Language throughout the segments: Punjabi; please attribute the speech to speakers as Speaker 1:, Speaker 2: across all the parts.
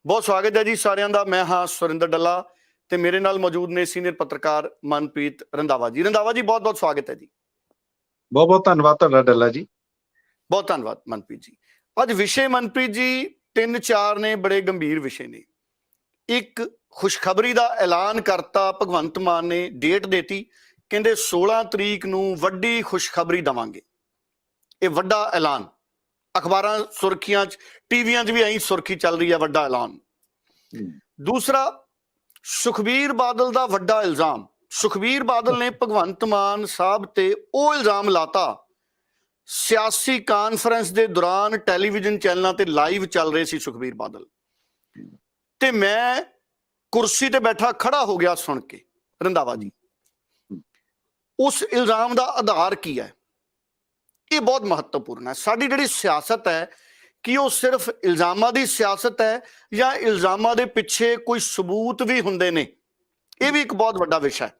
Speaker 1: ਬਹੁਤ ਸਵਾਗਤ ਹੈ ਜੀ ਸਾਰਿਆਂ ਦਾ। ਮੈਂ ਹਾਂ ਸੁਰਿੰਦਰ ਡੱਲਾ ਤੇ ਮੇਰੇ ਨਾਲ ਮੌਜੂਦ ਨੇ ਸੀਨੀਅਰ ਪੱਤਰਕਾਰ ਮਨਪ੍ਰੀਤ ਰੰਧਾਵਾ ਜੀ। ਰੰਧਾਵਾ ਜੀ, ਬਹੁਤ ਬਹੁਤ ਸਵਾਗਤ ਹੈ ਜੀ।
Speaker 2: ਬਹੁਤ ਬਹੁਤ ਧੰਨਵਾਦ ਤੁਹਾਡਾ ਡੱਲਾ ਜੀ।
Speaker 1: ਬਹੁਤ ਧੰਨਵਾਦ ਮਨਪ੍ਰੀਤ ਜੀ। ਅੱਜ ਵਿਸ਼ੇ ਮਨਪ੍ਰੀਤ ਜੀ 3-4 ਨੇ, ਬੜੇ ਗੰਭੀਰ ਵਿਸ਼ੇ ਨੇ। ਇੱਕ, ਖੁਸ਼ਖਬਰੀ ਦਾ ਐਲਾਨ ਕਰਤਾ ਭਗਵੰਤ ਮਾਨ ਨੇ, ਡੇਟ ਦੇਤੀ, ਕਹਿੰਦੇ 16 ਤਰੀਕ ਨੂੰ ਵੱਡੀ ਖੁਸ਼ਖਬਰੀ ਦੇਵਾਂਗੇ। ਇਹ ਵੱਡਾ ਐਲਾਨ ਅਖਬਾਰਾਂ ਸੁਰਖੀਆਂ 'ਚ, ਟੀਵੀਆਂ 'ਚ ਵੀ ਐਂ ਸੁਰਖੀ ਚੱਲ ਰਹੀ ਹੈ, ਵੱਡਾ ਐਲਾਨ। ਦੂਸਰਾ, ਸੁਖਬੀਰ ਬਾਦਲ ਦਾ ਵੱਡਾ ਇਲਜ਼ਾਮ। ਸੁਖਬੀਰ ਬਾਦਲ ਨੇ ਭਗਵੰਤ ਮਾਨ ਸਾਹਿਬ ਤੇ ਉਹ ਇਲਜ਼ਾਮ ਲਾਤਾ, ਸਿਆਸੀ ਕਾਨਫਰੰਸ ਦੇ ਦੌਰਾਨ ਟੈਲੀਵਿਜ਼ਨ ਚੈਨਲਾਂ ਤੇ ਲਾਈਵ ਚੱਲ ਰਹੇ ਸੀ ਸੁਖਬੀਰ ਬਾਦਲ, ਤੇ ਮੈਂ ਕੁਰਸੀ ਤੇ ਬੈਠਾ ਖੜਾ ਹੋ ਗਿਆ ਸੁਣ ਕੇ। ਰੰਧਾਵਾ ਜੀ, ਉਸ ਇਲਜ਼ਾਮ ਦਾ ਆਧਾਰ ਕੀ ਹੈ? ਇਹ ਬਹੁਤ ਮਹੱਤਵਪੂਰਨ ਹੈ। ਸਾਡੀ ਜਿਹੜੀ ਸਿਆਸਤ ਹੈ, ਕਿ ਉਹ ਸਿਰਫ ਇਲਜ਼ਾਮਾਂ ਦੀ ਸਿਆਸਤ ਹੈ ਜਾਂ ਇਲਜ਼ਾਮਾਂ ਦੇ ਪਿੱਛੇ ਕੋਈ ਸਬੂਤ ਵੀ ਹੁੰਦੇ ਨੇ? ਇਹ ਵੀ ਇੱਕ ਬਹੁਤ ਵੱਡਾ ਵਿਸ਼ਾ ਹੈ।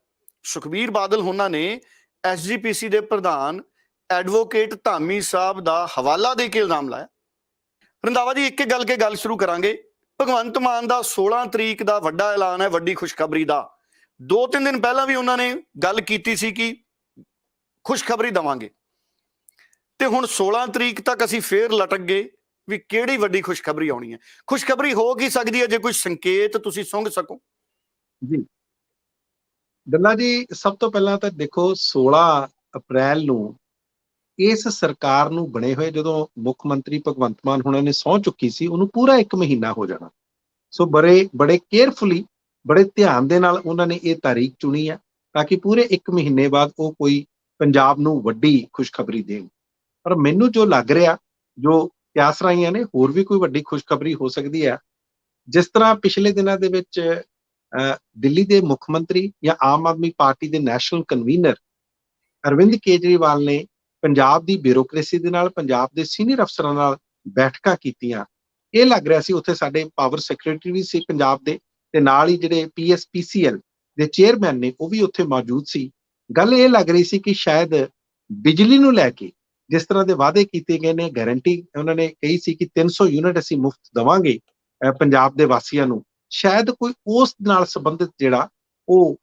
Speaker 1: ਸੁਖਬੀਰ ਬਾਦਲ ਉਹਨਾਂ ਨੇ SGPC ਦੇ ਪ੍ਰਧਾਨ ਐਡਵੋਕੇਟ ਧਾਮੀ ਸਾਹਿਬ ਦਾ ਹਵਾਲਾ ਦੇ ਕੇ ਇਲਜ਼ਾਮ ਲਾਇਆ। ਰੰਧਾਵਾ ਜੀ, ਇੱਕ ਗੱਲ ਕੇ ਗੱਲ ਸ਼ੁਰੂ ਕਰਾਂਗੇ। ਭਗਵੰਤ ਮਾਨ ਦਾ 16 ਤਰੀਕ ਦਾ ਵੱਡਾ ਐਲਾਨ ਹੈ, ਵੱਡੀ ਖੁਸ਼ਖਬਰੀ ਦਾ। 2-3 ਦਿਨ ਪਹਿਲਾਂ ਵੀ ਉਹਨਾਂ ਨੇ ਗੱਲ ਕੀਤੀ ਸੀ ਕਿ ਖੁਸ਼ਖਬਰੀ ਦੇਵਾਂਗੇ, ਤੇ ਹੁਣ 16 ਤਰੀਕ ਤੱਕ ਅਸੀਂ ਫੇਰ ਲਟਕ ਗਏ ਵੀ ਕਿਹੜੀ ਵੱਡੀ ਖੁਸ਼ਖਬਰੀ ਆਉਣੀ ਹੈ। ਖੁਸ਼ਖਬਰੀ ਹੋ ਕੀ ਸਕਦੀ ਹੈ? ਜੇ ਕੋਈ ਸੰਕੇਤ ਤੁਸੀਂ ਸੁੰਘ ਸਕੋ
Speaker 2: ਜੀ। ਡੱਲਾ ਜੀ, ਸਭ ਤੋਂ ਪਹਿਲਾਂ ਤਾਂ ਦੇਖੋ, 16 ਅਪ੍ਰੈਲ ਨੂੰ ਇਸ ਸਰਕਾਰ ਨੂੰ ਬਣੇ ਹੋਏ ਜਦੋਂ ਮੁੱਖ ਮੰਤਰੀ ਭਗਵੰਤ ਮਾਨ ਹੁਣਾਂ ਨੇ ਸਹੁੰ ਚੁੱਕੀ ਸੀ, ਉਹਨੂੰ ਪੂਰਾ 1 ਮਹੀਨਾ ਹੋ ਜਾਣਾ। ਸੋ ਬੜੇ ਕੇਅਰਫੁਲੀ, ਬੜੇ ਧਿਆਨ ਦੇ ਨਾਲ ਉਹਨਾਂ ਨੇ ਇਹ ਤਾਰੀਖ ਚੁਣੀ ਹੈ, ਤਾਂ ਕਿ ਪੂਰੇ 1 ਮਹੀਨੇ ਬਾਅਦ ਉਹ ਕੋਈ ਪੰਜਾਬ ਨੂੰ ਵੱਡੀ ਖੁਸ਼ਖਬਰੀ ਦੇਣ। ਪਰ ਮੈਨੂੰ ਜੋ ਲੱਗ ਰਿਹਾ, ਜੋ ਕਿਆਸ ਰਾਈਆਂ ਨੇ, ਹੋਰ ਵੀ ਕੋਈ ਵੱਡੀ ਖੁਸ਼ਖਬਰੀ ਹੋ ਸਕਦੀ ਹੈ। ਜਿਸ ਤਰ੍ਹਾਂ ਪਿਛਲੇ ਦਿਨਾਂ ਦੇ ਵਿੱਚ ਦਿੱਲੀ ਦੇ ਮੁੱਖ ਮੰਤਰੀ ਜਾਂ ਆਮ ਆਦਮੀ ਪਾਰਟੀ ਦੇ ਨੈਸ਼ਨਲ ਕਨਵੀਨਰ ਅਰਵਿੰਦ ਕੇਜਰੀਵਾਲ ਨੇ ਪੰਜਾਬ ਦੀ ਬਿਊਰੋਕ੍ਰੇਸੀ ਦੇ ਨਾਲ, ਪੰਜਾਬ ਦੇ ਸੀਨੀਅਰ ਅਫਸਰਾਂ ਨਾਲ ਬੈਠਕਾਂ ਕੀਤੀਆਂ। ਇਹ ਲੱਗ ਰਿਹਾ ਸੀ ਉੱਥੇ ਸਾਡੇ ਪਾਵਰ ਸੈਕਟਰੀ ਵੀ ਸੀ ਪੰਜਾਬ ਦੇ, ਤੇ ਨਾਲ ਹੀ ਜਿਹੜੇ PSPCL ਦੇ ਚੇਅਰਮੈਨ ਨੇ ਉਹ ਵੀ ਉੱਥੇ ਮੌਜੂਦ ਸੀ। ਗੱਲ ਇਹ ਲੱਗ ਰਹੀ ਸੀ ਕਿ ਸ਼ਾਇਦ ਬਿਜਲੀ ਨੂੰ ਲੈ ਕੇ ਜਿਸ ਤਰ੍ਹਾਂ ਦੇ ਵਾਅਦੇ ਕੀਤੇ ਗਏ ਨੇ, ਗਾਰੰਟੀ ਉਹਨਾਂ ਨੇ ਕਹੀ ਸੀ ਕਿ 300 ਯੂਨਿਟ ਅਸੀਂ ਮੁਫਤ ਦੇਵਾਂਗੇ ਪੰਜਾਬ ਦੇ ਵਾਸੀਆਂ ਨੂੰ, ਸ਼ਾਇਦ ਕੋਈ ਉਸ ਨਾਲ ਸੰਬੰਧਿਤ ਜਿਹੜਾ ਉਹ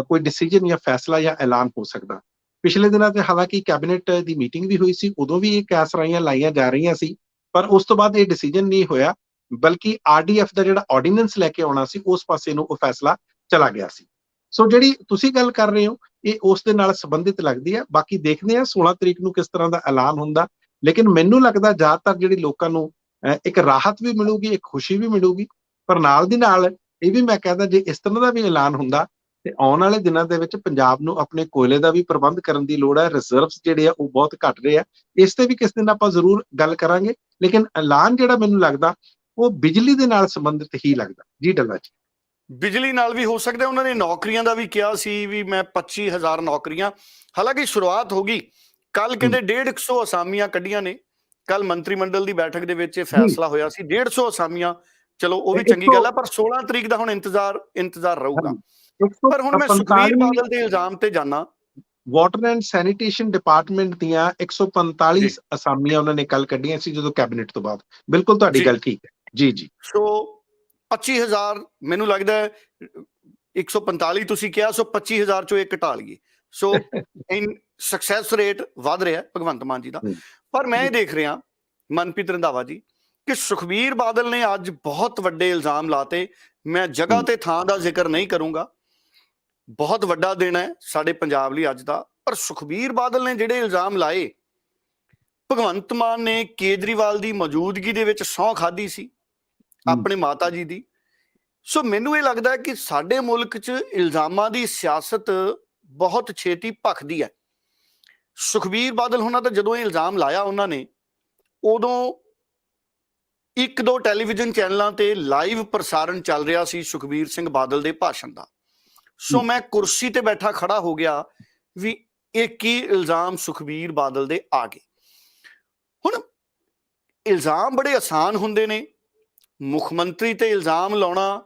Speaker 2: ਕੋਈ ਡਿਸੀਜਨ ਜਾਂ ਫੈਸਲਾ ਜਾਂ ਐਲਾਨ ਹੋ ਸਕਦਾ। ਪਿਛਲੇ ਦਿਨਾਂ ਤੇ ਹਾਲਾਂਕਿ ਕੈਬਨਿਟ ਦੀ ਮੀਟਿੰਗ ਵੀ ਹੋਈ ਸੀ, ਉਦੋਂ ਵੀ ਇਹ ਕਿਆਸ ਰਾਈਆਂ ਲਾਈਆਂ ਜਾ ਰਹੀਆਂ ਸੀ, ਪਰ ਉਸ ਤੋਂ ਬਾਅਦ ਇਹ ਡਿਸੀਜਨ ਨਹੀਂ ਹੋਇਆ, ਬਲਕਿ RDF ਦਾ ਜਿਹੜਾ ਆਰਡੀਨੈਂਸ ਲੈ ਕੇ ਆਉਣਾ ਸੀ, ਉਸ ਪਾਸੇ ਨੂੰ ਉਹ ਫੈਸਲਾ ਚਲਾ ਗਿਆ ਸੀ। ਸੋ ਜਿਹੜੀ ਤੁਸੀਂ ਗੱਲ ਕਰ ਰਹੇ ਹੋ, ਇਹ ਉਸ ਦੇ ਨਾਲ ਸੰਬੰਧਿਤ ਲੱਗਦੀ ਹੈ। ਬਾਕੀ ਦੇਖਦੇ ਹਾਂ 16 ਤਰੀਕ ਨੂੰ ਕਿਸ ਤਰ੍ਹਾਂ ਦਾ ਐਲਾਨ ਹੁੰਦਾ, ਲੇਕਿਨ ਮੈਨੂੰ ਲੱਗਦਾ ਜ਼ਿਆਦਾਤਰ ਜਿਹੜੀ ਲੋਕਾਂ ਨੂੰ ਇੱਕ ਰਾਹਤ ਵੀ ਮਿਲੂਗੀ, ਇੱਕ ਖੁਸ਼ੀ ਵੀ ਮਿਲੂਗੀ। ਪਰ ਨਾਲ ਦੀ ਨਾਲ ਇਹ ਵੀ ਮੈਂ ਕਹਿੰਦਾ, ਜੇ ਇਸ ਤਰ੍ਹਾਂ ਦਾ ਵੀ ਐਲਾਨ ਹੁੰਦਾ ਤੇ ਆਉਣ ਵਾਲੇ ਦਿਨਾਂ ਦੇ ਵਿੱਚ ਪੰਜਾਬ ਨੂੰ ਆਪਣੇ ਕੋਇਲੇ ਦਾ ਵੀ ਪ੍ਰਬੰਧ ਕਰਨ ਦੀ ਲੋੜ ਹੈ। ਰਿਜ਼ਰਵਸ ਜਿਹੜੇ ਆ ਉਹ ਬਹੁਤ ਘਟ ਰਹੇ ਆ, ਇਸ ਤੇ ਵੀ ਕਿਸ ਦਿਨ ਆਪਾਂ ਜ਼ਰੂਰ ਗੱਲ ਕਰਾਂਗੇ। ਲੇਕਿਨ ਐਲਾਨ ਜਿਹੜਾ ਮੈਨੂੰ ਲੱਗਦਾ ਉਹ ਬਿਜਲੀ ਦੇ ਨਾਲ ਸੰਬੰਧਿਤ ਹੀ ਲੱਗਦਾ। ਜੀ ਡੱਲਾ ਜੀ,
Speaker 1: ਬਿਜਲੀ ਨਾਲ ਵੀ ਹੋ ਸਕਦਾ। ਉਹਨਾਂ ਨੇ ਨੌਕਰੀਆਂ ਦਾ ਵੀ ਕਿਹਾ ਸੀ ਵੀ ਮੈਂ 25,000 ਨੌਕਰੀਆਂ, ਹਾਲਾਂਕਿ ਸ਼ੁਰੂਆਤ ਹੋ ਗਈ ਕੱਲ, ਕਹਿੰਦੇ 150 ਅਸਾਮੀਆਂ ਕੱਢੀਆਂ ਨੇ। ਕੱਲ ਮੰਤਰੀ ਮੰਡਲ ਦੀ ਬੈਠਕ ਦੇ ਵਿੱਚ ਇਹ ਫੈਸਲਾ ਹੋਇਆ ਸੀ, 150 ਅਸਾਮੀਆਂ। ਚਲੋ ਉਹ ਵੀ ਚੰਗੀ ਗੱਲ ਹੈ, ਪਰ 16 ਤਰੀਕ ਦਾ ਹੁਣ ਇੰਤਜ਼ਾਰ ਰਹੂਗਾ। ਪਰ ਹੁਣ ਮੈਂ ਸੁਖਬੀਰ ਬਾਦਲ ਦੇ ਇਲਜ਼ਾਮ ਤੇ ਜਾਣਾ,
Speaker 2: ਵਾਟਰ ਐਂਡ ਸੈਨੀਟੇਸ਼ਨ ਡਿਪਾਰਟਮੈਂਟ ਦੀਆਂ 145 ਅਸਾਮੀਆਂ ਉਹਨਾਂ ਨੇ ਕੱਲ ਕੱਢੀਆਂ ਸੀ ਜਦੋਂ ਕੈਬਨਿਟ ਤੋਂ ਬਾਅਦ। ਬਿਲਕੁਲ ਤੁਹਾਡੀ ਗੱਲ ਠੀਕ ਹੈ ਜੀ। ਜੀ,
Speaker 1: ਸੋ 25,000 ਮੈਨੂੰ ਲੱਗਦਾ 145 ਤੁਸੀਂ ਕਿਹਾ, ਸੋ 25,000 ਚੋਂ ਇੱਕ ਘਟਾ ਲਈਏ। ਸੋ ਸਕਸੈਸ ਰੇਟ ਵੱਧ ਰਿਹਾ ਭਗਵੰਤ ਮਾਨ ਜੀ ਦਾ। ਪਰ ਮੈਂ ਇਹ ਦੇਖ ਰਿਹਾ ਮਨਪ੍ਰੀਤ ਰੰਧਾਵਾ ਜੀ ਕਿ ਸੁਖਬੀਰ ਬਾਦਲ ਨੇ ਅੱਜ ਬਹੁਤ ਵੱਡੇ ਇਲਜ਼ਾਮ ਲਾਤੇ। ਮੈਂ ਜਗ੍ਹਾ ਤੇ ਥਾਂ ਦਾ ਜ਼ਿਕਰ ਨਹੀਂ ਕਰੂੰਗਾ, ਬਹੁਤ ਵੱਡਾ ਦਿਨ ਹੈ ਸਾਡੇ ਪੰਜਾਬ ਲਈ ਅੱਜ ਦਾ। ਪਰ ਸੁਖਬੀਰ ਬਾਦਲ ਨੇ ਜਿਹੜੇ ਇਲਜ਼ਾਮ ਲਾਏ, ਭਗਵੰਤ ਮਾਨ ਨੇ ਕੇਜਰੀਵਾਲ ਦੀ ਮੌਜੂਦਗੀ ਦੇ ਵਿੱਚ ਸਹੁੰ ਖਾਧੀ ਸੀ ਆਪਣੇ ਮਾਤਾ ਜੀ ਦੀ। ਸੋ ਮੈਨੂੰ ਇਹ ਲੱਗਦਾ ਕਿ ਸਾਡੇ ਮੁਲਕ 'ਚ ਇਲਜ਼ਾਮਾਂ ਦੀ ਸਿਆਸਤ ਬਹੁਤ ਛੇਤੀ ਭਖਦੀ ਹੈ। ਸੁਖਬੀਰ ਬਾਦਲ ਹੁਣਾਂ ਤਾਂ ਜਦੋਂ ਇਹ ਇਲਜ਼ਾਮ ਲਾਇਆ ਉਹਨਾਂ ਨੇ, ਉਦੋਂ 1-2 ਟੈਲੀਵਿਜ਼ਨ ਚੈਨਲਾਂ ਤੇ ਲਾਈਵ ਪ੍ਰਸਾਰਣ ਚੱਲ ਰਿਹਾ ਸੀ ਸੁਖਬੀਰ ਸਿੰਘ ਬਾਦਲ ਦੇ ਭਾਸ਼ਣ ਦਾ। ਸੋ ਮੈਂ ਕੁਰਸੀ ਤੇ ਬੈਠਾ ਖੜਾ ਹੋ ਗਿਆ ਵੀ ਇਹ ਕੀ ਇਲਜ਼ਾਮ ਸੁਖਬੀਰ ਬਾਦਲ ਦੇ ਆ ਗਏ। ਹੁਣ ਇਲਜ਼ਾਮ ਬੜੇ ਆਸਾਨ ਹੁੰਦੇ ਨੇ, ਮੁੱਖ ਮੰਤਰੀ ਤੇ ਇਲਜ਼ਾਮ ਲਾਉਣਾ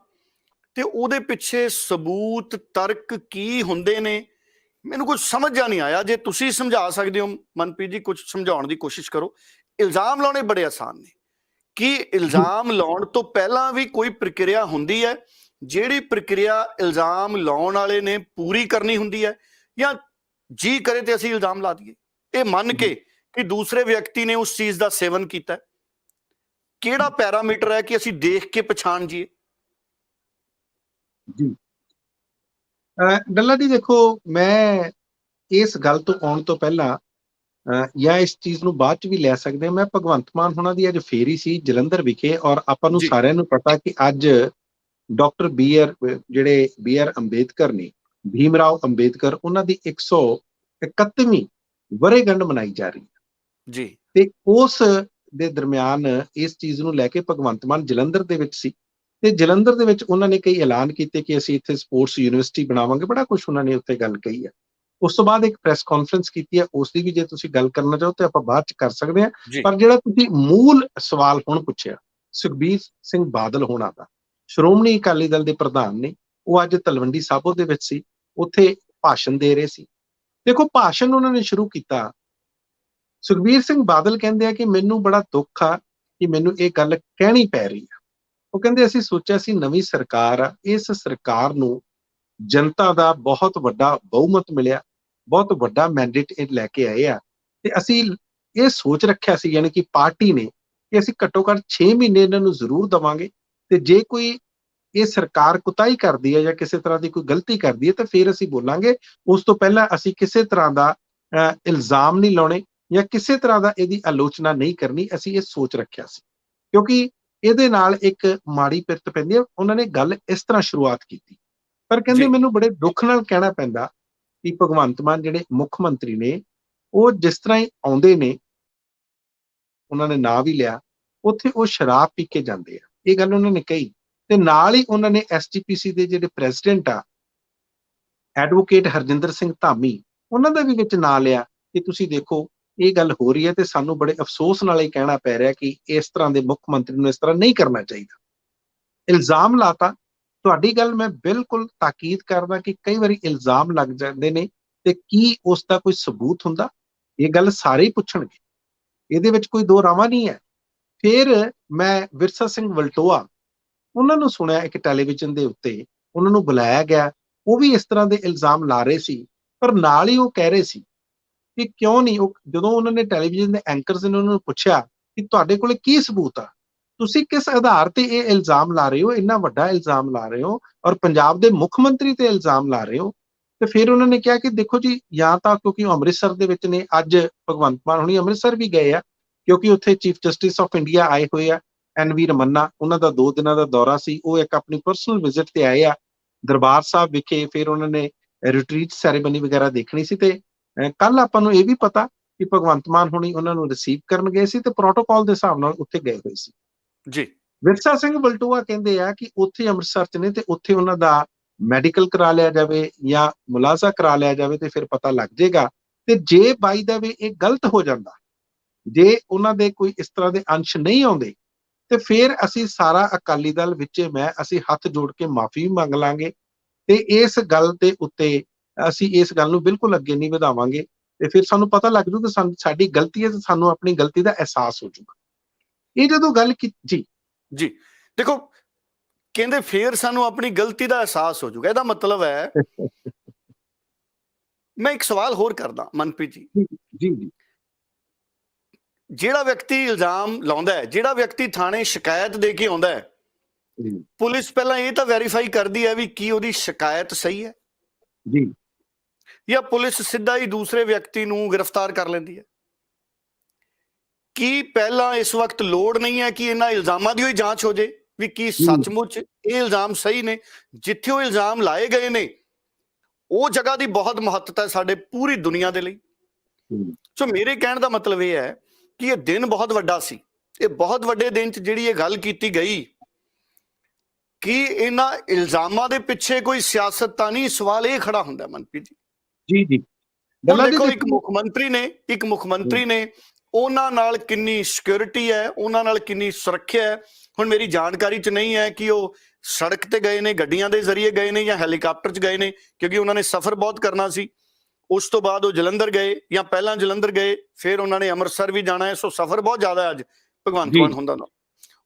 Speaker 1: ਤੇ ਉਹਦੇ ਪਿੱਛੇ ਸਬੂਤ ਤਰਕ ਕੀ ਹੁੰਦੇ ਨੇ, ਮੈਨੂੰ ਕੁਝ ਸਮਝ ਜਾ ਨਹੀਂ ਆਇਆ। ਜੇ ਤੁਸੀਂ ਸਮਝਾ ਸਕਦੇ ਹੋ ਮਨਪ੍ਰੀਤ ਜੀ, ਕੁਝ ਸਮਝਾਉਣ ਦੀ ਕੋਸ਼ਿਸ਼ ਕਰੋ। ਇਲਜ਼ਾਮ ਲਾਉਣੇ ਬੜੇ ਆਸਾਨ ਨੇ, ਕੀ ਇਲਜ਼ਾਮ ਲਾਉਣ ਤੋਂ ਪਹਿਲਾਂ ਵੀ ਕੋਈ ਪ੍ਰਕਿਰਿਆ ਹੁੰਦੀ ਹੈ, ਜਿਹੜੀ ਪ੍ਰਕਿਰਿਆ ਇਲਜ਼ਾਮ ਲਾਉਣ ਵਾਲੇ ਨੇ ਪੂਰੀ ਕਰਨੀ ਹੁੰਦੀ ਹੈ, ਜਾਂ ਜੀ ਕਰੇ ਤੇ ਅਸੀਂ ਇਲਜ਼ਾਮ ਲਾ ਦਈਏ ਇਹ ਮੰਨ ਕੇ ਕਿ ਦੂਸਰੇ ਵਿਅਕਤੀ ਨੇ ਉਸ ਚੀਜ਼ ਦਾ ਸੇਵਨ ਕੀਤਾ? ਕਿਹੜਾ ਪੈਰਾਮੀਟਰ ਹੈ ਕਿ ਅਸੀਂ ਦੇਖ ਕੇ ਪਛਾਣ ਜੀਏ?
Speaker 2: ਜੀ ਡੱਲਾ ਜੀ, ਦੇਖੋ, ਮੈਂ ਇਸ ਗੱਲ ਤੋਂ ਆਉਣ ਤੋਂ ਪਹਿਲਾਂ ਜਾਂ ਇਸ ਚੀਜ਼ ਨੂੰ ਬਾਅਦ ਚ ਵੀ ਲੈ ਸਕਦੇ ਹਾਂ, ਮੈਂ ਭਗਵੰਤ ਮਾਨ ਹੋਣਾ ਦੀ ਅੱਜ ਫੇਰੀ ਸੀ ਜਲੰਧਰ ਵਿਖੇ, ਔਰ ਆਪਾਂ ਨੂੰ
Speaker 1: ਜੀ
Speaker 2: ਸਾਰਿਆਂ ਨੂੰ ਪਤਾ ਕਿ ਅੱਜ ਡਾਕਟਰ ਬੀ ਆਰ ਅੰਬੇਦਕਰ ਨੇ, ਭੀਮ ਰਾਓ ਅੰਬੇਦਕਰ, ਉਹਨਾਂ ਦੀ 131ਵੀਂ ਵਰ੍ਹੇਗੰਢ ਮਨਾਈ ਜਾ ਰਹੀ ਹੈ।
Speaker 1: ਜੀ
Speaker 2: ਤੇ ਉਸ ਦੇ ਦਰਮਿਆਨ ਇਸ ਚੀਜ਼ ਨੂੰ ਲੈ ਕੇ ਭਗਵੰਤ ਮਾਨ ਜਲੰਧਰ ਦੇ ਵਿੱਚ ਸੀ, ਤੇ ਜਲੰਧਰ ਦੇ ਵਿੱਚ ਉਹਨਾਂ ਨੇ ਕਈ ਐਲਾਨ ਕੀਤੇ ਕਿ ਅਸੀਂ ਇੱਥੇ ਸਪੋਰਟਸ ਯੂਨੀਵਰਸਿਟੀ ਬਣਾਵਾਂਗੇ, ਬੜਾ ਕੁਝ ਉਹਨਾਂ ਨੇ ਉੱਥੇ ਗੱਲ ਕਹੀ ਹੈ। ਉਸ ਤੋਂ ਬਾਅਦ ਇੱਕ ਪ੍ਰੈਸ ਕਾਨਫਰੰਸ ਕੀਤੀ ਹੈ, ਉਸ ਦੀ ਵੀ ਜੇ ਤੁਸੀਂ ਗੱਲ ਕਰਨਾ ਚਾਹੋ ਤੇ ਆਪਾਂ ਬਾਅਦ ਚ ਕਰ ਸਕਦੇ ਹਾਂ।
Speaker 1: ਜੀ
Speaker 2: ਪਰ ਜਿਹੜਾ ਤੁਸੀਂ ਮੂਲ ਸਵਾਲ ਹੁਣ ਪੁੱਛਿਆ ਸੁਖਬੀਰ ਸਿੰਘ ਬਾਦਲ ਹੋਣਾ ਦਾ, ਸ਼੍ਰੋਮਣੀ ਅਕਾਲੀ ਦਲ ਦੇ ਪ੍ਰਧਾਨ ਨੇ, ਉਹ ਅੱਜ ਤਲਵੰਡੀ ਸਾਬੋ ਦੇ ਵਿੱਚ ਸੀ, ਉੱਥੇ ਭਾਸ਼ਣ ਦੇ ਰਹੇ ਸੀ। ਦੇਖੋ, ਭਾਸ਼ਣ ਉਹਨਾਂ ਨੇ ਸ਼ੁਰੂ ਕੀਤਾ, ਸੁਖਬੀਰ ਸਿੰਘ ਬਾਦਲ ਕਹਿੰਦੇ ਆ ਕਿ ਮੈਨੂੰ ਬੜਾ ਦੁੱਖ ਆ ਕਿ ਮੈਨੂੰ ਇਹ ਗੱਲ ਕਹਿਣੀ ਪੈ ਰਹੀ ਆ। ਉਹ ਕਹਿੰਦੇ ਅਸੀਂ ਸੋਚਿਆ ਸੀ ਨਵੀਂ ਸਰਕਾਰ ਆ, ਇਸ ਸਰਕਾਰ ਨੂੰ ਜਨਤਾ ਦਾ ਬਹੁਤ ਵੱਡਾ ਬਹੁਮਤ ਮਿਲਿਆ, ਬਹੁਤ ਵੱਡਾ ਮੈਂਡੇਟ ਇਹ ਲੈ ਕੇ ਆਏ ਆ, ਤੇ ਅਸੀਂ ਇਹ ਸੋਚ ਰੱਖਿਆ ਸੀ, ਯਾਨੀ ਕਿ ਪਾਰਟੀ ਨੇ, ਕਿ ਅਸੀਂ ਘੱਟੋ ਘੱਟ 6 ਮਹੀਨੇ ਇਹਨਾਂ ਨੂੰ ਜ਼ਰੂਰ ਦੇਵਾਂਗੇ, ਤੇ ਜੇ ਕੋਈ ਇਹ ਸਰਕਾਰ ਕੁਤਾਹੀ ਕਰਦੀ ਹੈ ਜਾਂ ਕਿਸੇ ਤਰ੍ਹਾਂ ਦੀ ਕੋਈ ਗਲਤੀ ਕਰਦੀ ਹੈ ਤਾਂ ਫਿਰ ਅਸੀਂ ਬੋਲਾਂਗੇ। ਉਸ ਤੋਂ ਪਹਿਲਾਂ ਅਸੀਂ ਕਿਸੇ ਤਰ੍ਹਾਂ ਦਾ ਇਲਜ਼ਾਮ ਨਹੀਂ ਲਾਉਣੇ ਜਾਂ ਕਿਸੇ ਤਰ੍ਹਾਂ ਦਾ ਇਹਦੀ ਆਲੋਚਨਾ ਨਹੀਂ ਕਰਨੀ, ਅਸੀਂ ਇਹ ਸੋਚ ਰੱਖਿਆ ਸੀ, ਕਿਉਂਕਿ ਇਹਦੇ ਨਾਲ ਇੱਕ ਮਾੜੀ ਪਿਰਤ ਪੈਂਦੀ ਹੈ। ਉਹਨਾਂ ਨੇ ਗੱਲ ਇਸ ਤਰ੍ਹਾਂ ਸ਼ੁਰੂਆਤ ਕੀਤੀ, ਪਰ ਕਹਿੰਦੇ ਮੈਨੂੰ ਬੜੇ ਦੁੱਖ ਨਾਲ ਕਹਿਣਾ ਪੈਂਦਾ ਕਿ ਭਗਵੰਤ ਮਾਨ ਜਿਹੜੇ ਮੁੱਖ ਮੰਤਰੀ ਨੇ, ਉਹ ਜਿਸ ਤਰ੍ਹਾਂ ਹੀ ਆਉਂਦੇ ਨੇ, ਉਹਨਾਂ ਨੇ ਨਾਂ ਵੀ ਲਿਆ, ਉੱਥੇ ਉਹ ਸ਼ਰਾਬ ਪੀ ਕੇ ਜਾਂਦੇ ਆ, ਇਹ ਗੱਲ ਉਹਨਾਂ ਨੇ ਕਹੀ। ਤੇ ਨਾਲ ਹੀ ਉਹਨਾਂ ਨੇ SGPC ਦੇ ਜਿਹੜੇ ਪ੍ਰੈਜ਼ੀਡੈਂਟ ਆ, ਐਡਵੋਕੇਟ ਹਰਜਿੰਦਰ ਸਿੰਘ ਧਾਮੀ, ਉਹਨਾਂ ਦਾ ਵੀ ਵਿੱਚ ਨਾਂ ਲਿਆ ਕਿ ਤੁਸੀਂ ਦੇਖੋ ਇਹ ਗੱਲ ਹੋ ਰਹੀ ਹੈ ਤੇ ਸਾਨੂੰ ਬੜੇ ਅਫਸੋਸ ਨਾਲ ਇਹ ਕਹਿਣਾ ਪੈ ਰਿਹਾ ਕਿ ਇਸ ਤਰ੍ਹਾਂ ਦੇ ਮੁੱਖ ਮੰਤਰੀ ਨੂੰ ਇਸ ਤਰ੍ਹਾਂ ਨਹੀਂ ਕਰਨਾ ਚਾਹੀਦਾ। ਇਲਜ਼ਾਮ ਲਾਤਾ। ਤੁਹਾਡੀ ਗੱਲ ਮੈਂ ਬਿਲਕੁਲ ਤਾਕੀਦ ਕਰਦਾ ਕਿ ਕਈ ਵਾਰੀ ਇਲਜ਼ਾਮ ਲੱਗ ਜਾਂਦੇ ਨੇ ਤੇ ਕੀ ਉਸ ਦਾ ਕੋਈ ਸਬੂਤ ਹੁੰਦਾ, ਇਹ ਗੱਲ ਸਾਰੇ ਹੀ ਪੁੱਛਣਗੇ, ਇਹਦੇ ਵਿੱਚ ਕੋਈ ਦੋ ਰਾਵਾਂ ਨਹੀਂ ਹੈ। ਫਿਰ ਮੈਂ ਵਿਰਸਾ ਸਿੰਘ ਵਲਟੋਆ, ਉਹਨਾਂ ਨੂੰ ਸੁਣਿਆ ਇੱਕ ਟੈਲੀਵਿਜ਼ਨ ਦੇ ਉੱਤੇ, ਉਹਨਾਂ ਨੂੰ ਬੁਲਾਇਆ ਗਿਆ, ਉਹ ਵੀ ਇਸ ਤਰ੍ਹਾਂ ਦੇ ਇਲਜ਼ਾਮ ਲਾ ਰਹੇ ਸੀ, ਪਰ ਨਾਲ ਹੀ ਉਹ ਕਹਿ ਰਹੇ ਸੀ ਕਿ ਕਿਉਂ ਨਹੀਂ, ਉਹ ਜਦੋਂ ਉਹਨਾਂ ਨੇ ਟੈਲੀਵਿਜ਼ਨ ਦੇ ਐਂਕਰਸ ਨੇ ਉਹਨਾਂ ਨੂੰ ਪੁੱਛਿਆ ਕਿ ਤੁਹਾਡੇ ਕੋਲੇ ਕੀ ਸਬੂਤ ਆ, ਤੁਸੀਂ ਕਿਸ ਆਧਾਰ ਤੇ ਇਹ ਇਲਜ਼ਾਮ ਲਾ ਰਹੇ ਹੋ, ਇੰਨਾ ਵੱਡਾ ਇਲਜ਼ਾਮ ਲਾ ਰਹੇ ਹੋ ਔਰ ਪੰਜਾਬ ਦੇ ਮੁੱਖ ਮੰਤਰੀ ਤੇ ਇਲਜ਼ਾਮ ਲਾ ਰਹੇ ਹੋ, ਤੇ ਫਿਰ ਉਹਨਾਂ ਨੇ ਕਿਹਾ ਕਿ ਦੇਖੋ ਜੀ, ਜਾਂ ਤਾਂ ਕਿਉਂਕਿ ਉਹ ਅੰਮ੍ਰਿਤਸਰ ਦੇ ਵਿੱਚ ਨੇ, ਅੱਜ ਭਗਵੰਤ ਮਾਨ ਹੁਣੀ ਅੰਮ੍ਰਿਤਸਰ ਵੀ ਗਏ ਆ, ਕਿਉਂਕਿ ਉੱਥੇ ਚੀਫ ਜਸਟਿਸ ਆਫ ਇੰਡੀਆ ਆਏ ਹੋਏ ਆ, NV ਰਮੰਨਾ, ਉਹਨਾਂ ਦਾ 2 ਦਿਨਾਂ ਦਾ ਦੌਰਾ ਸੀ, ਉਹ ਇੱਕ ਆਪਣੀ ਪਰਸਨਲ ਵਿਜ਼ਿਟ ਤੇ ਆਏ ਆ ਦਰਬਾਰ ਸਾਹਿਬ ਵਿਖੇ। ਫਿਰ ਉਹਨਾਂ ਨੇ ਰਿਟਰੀਟ ਸੈਰੇਮਨੀ ਵਗੈਰਾ ਦੇਖਣੀ ਸੀ, ਤੇ ਕੱਲ ਆਪਾਂ ਨੂੰ ਇਹ ਵੀ ਪਤਾ ਕਿ ਭਗਵੰਤ ਮਾਨ ਹੁਣੀ ਉਹਨਾਂ ਨੂੰ ਰਿਸੀਵ ਕਰਨ ਗਏ ਸੀ ਤੇ ਪ੍ਰੋਟੋਕਾਲ ਦੇ ਹਿਸਾਬ ਨਾਲ ਉੱਥੇ ਗਏ ਹੋਏ ਸੀ
Speaker 1: ਜੀ।
Speaker 2: ਵਿਰਸਾ ਸਿੰਘ ਵਲਟੋਆ ਕਹਿੰਦੇ ਆ ਕਿ ਉੱਥੇ ਅੰਮ੍ਰਿਤਸਰ ਚ ਨੇ ਤੇ ਉੱਥੇ ਉਹਨਾਂ ਦਾ ਮੈਡੀਕਲ ਕਰਾ ਲਿਆ ਜਾਵੇ ਜਾਂ ਮੁਲਾਜ਼ਾ ਕਰਾ ਲਿਆ ਜਾਵੇ ਤੇ ਫਿਰ ਪਤਾ ਲੱਗ ਜਾਏਗਾ। ਤੇ ਜੇ ਬਾਈ ਦਾ ਵੇ ਇਹ ਗਲਤ ਹੋ ਜਾਂਦਾ, ਜੇ ਉਹਨਾਂ ਦੇ ਕੋਈ ਇਸ ਤਰ੍ਹਾਂ ਦੇ ਅੰਸ਼ ਨਹੀਂ ਆਉਂਦੇ, ਤੇ ਫਿਰ ਅਸੀਂ ਸਾਰਾ ਅਕਾਲੀ ਦਲ ਵਿੱਚ ਅਸੀਂ ਹੱਥ ਜੋੜ ਕੇ ਮਾਫੀ ਮੰਗ ਲਾਂਗੇ, ਤੇ ਇਸ ਗੱਲ ਦੇ ਉੱਤੇ ਅਸੀਂ ਇਸ ਗੱਲ ਨੂੰ ਬਿਲਕੁਲ ਅੱਗੇ ਨਹੀਂ ਵਧਾਵਾਂਗੇ, ਤੇ ਫਿਰ ਸਾਨੂੰ ਪਤਾ ਲੱਗ ਜੂ ਕਿ ਸਾਡੀ ਗਲਤੀ ਹੈ ਤੇ ਸਾਨੂੰ ਆਪਣੀ ਗਲਤੀ ਦਾ ਅਹਿਸਾਸ ਹੋ ਜਾਊਗਾ। ਇਹ ਜਦੋਂ ਗੱਲ ਜੀ
Speaker 1: ਜੀ ਦੇਖੋ, ਕਹਿੰਦੇ ਫੇਰ ਸਾਨੂੰ ਆਪਣੀ ਗਲਤੀ ਦਾ ਅਹਿਸਾਸ ਹੋ ਜਾਊਗਾ, ਇਹਦਾ ਮਤਲਬ ਹੈ ਮੈਂ ਇੱਕ ਸਵਾਲ ਹੋਰ ਕਰਦਾ ਮਨਪ੍ਰੀਤ ਜੀ।
Speaker 2: ਜੀ ਜੀ
Speaker 1: ਜਿਹੜਾ ਵਿਅਕਤੀ ਇਲਜ਼ਾਮ ਲਾਉਂਦਾ ਹੈ, ਜਿਹੜਾ ਵਿਅਕਤੀ ਥਾਣੇ ਸ਼ਿਕਾਇਤ ਦੇ ਕੇ ਆਉਂਦਾ ਹੈ, ਪੁਲਿਸ ਪਹਿਲਾਂ ਇਹ ਤਾਂ ਵੈਰੀਫਾਈ ਕਰਦੀ ਹੈ ਵੀ ਕੀ ਉਹਦੀ ਸ਼ਿਕਾਇਤ ਸਹੀ ਹੈ
Speaker 2: ਜੀ,
Speaker 1: ਜਾਂ ਪੁਲਿਸ ਸਿੱਧਾ ਹੀ ਦੂਸਰੇ ਵਿਅਕਤੀ ਨੂੰ ਗ੍ਰਿਫਤਾਰ ਕਰ ਲੈਂਦੀ ਹੈ? ਕੀ ਪਹਿਲਾਂ ਇਸ ਵਕਤ ਲੋੜ ਨਹੀਂ ਹੈ ਕਿ ਇਹਨਾਂ ਇਲਜ਼ਾਮਾਂ ਦੀ ਹੋਈ ਜਾਂਚ ਹੋ ਜੇ ਵੀ ਕੀ ਸੱਚਮੁੱਚ ਇਹ ਇਲਜ਼ਾਮ ਸਹੀ ਨੇ? ਜਿੱਥੇ ਉਹ ਇਲਜ਼ਾਮ ਲਾਏ ਗਏ ਨੇ ਉਹ ਜਗ੍ਹਾ ਦੀ ਬਹੁਤ ਮਹੱਤਤਾ ਹੈ ਸਾਡੇ ਪੂਰੀ ਦੁਨੀਆ ਦੇ ਲਈ। ਸੋ ਮੇਰੇ ਕਹਿਣ ਦਾ ਮਤਲਬ ਇਹ ਹੈ ਕਿ ਇਹ ਦਿਨ ਬਹੁਤ ਵੱਡਾ ਸੀ, ਇਹ ਬਹੁਤ ਵੱਡੇ ਦਿਨ 'ਚ ਜਿਹੜੀ ਇਹ ਗੱਲ ਕੀਤੀ ਗਈ ਕਿ ਇਹਨਾਂ ਇਲਜ਼ਾਮਾਂ ਦੇ ਪਿੱਛੇ ਕੋਈ ਸਿਆਸਤ ਤਾਂ ਨਹੀਂ, ਸਵਾਲ ਇਹ ਖੜਾ ਹੁੰਦਾ ਮਨਪ੍ਰੀਤ ਜੀ।
Speaker 2: ਜੀ
Speaker 1: ਦੇਖੋ, ਇੱਕ ਮੁੱਖ ਮੰਤਰੀ ਨੇ ਉਹਨਾਂ ਨਾਲ ਕਿੰਨੀ ਸਿਕਿਉਰਿਟੀ ਹੈ, ਉਹਨਾਂ ਨਾਲ ਕਿੰਨੀ ਸੁਰੱਖਿਆ ਹੈ। ਹੁਣ ਮੇਰੀ ਜਾਣਕਾਰੀ 'ਚ ਨਹੀਂ ਹੈ ਕਿ ਉਹ ਸੜਕ ਤੇ ਗਏ ਨੇ, ਗੱਡੀਆਂ ਦੇ ਜ਼ਰੀਏ ਗਏ ਨੇ ਜਾਂ ਹੈਲੀਕਾਪਟਰ 'ਚ ਗਏ ਨੇ, ਕਿਉਂਕਿ ਉਹਨਾਂ ਨੇ ਸਫ਼ਰ ਬਹੁਤ ਕਰਨਾ ਸੀ। ਉਸ ਤੋਂ ਬਾਅਦ ਉਹ ਜਲੰਧਰ ਗਏ ਜਾਂ ਪਹਿਲਾਂ ਜਲੰਧਰ ਗਏ, ਫਿਰ ਉਹਨਾਂ ਨੇ ਅੰਮ੍ਰਿਤਸਰ ਵੀ ਜਾਣਾ ਹੈ। ਸੋ ਸਫ਼ਰ ਬਹੁਤ ਜ਼ਿਆਦਾ ਹੈ ਅੱਜ ਭਗਵੰਤ ਮਾਨ ਹੁੰਦਾ ਦਾ।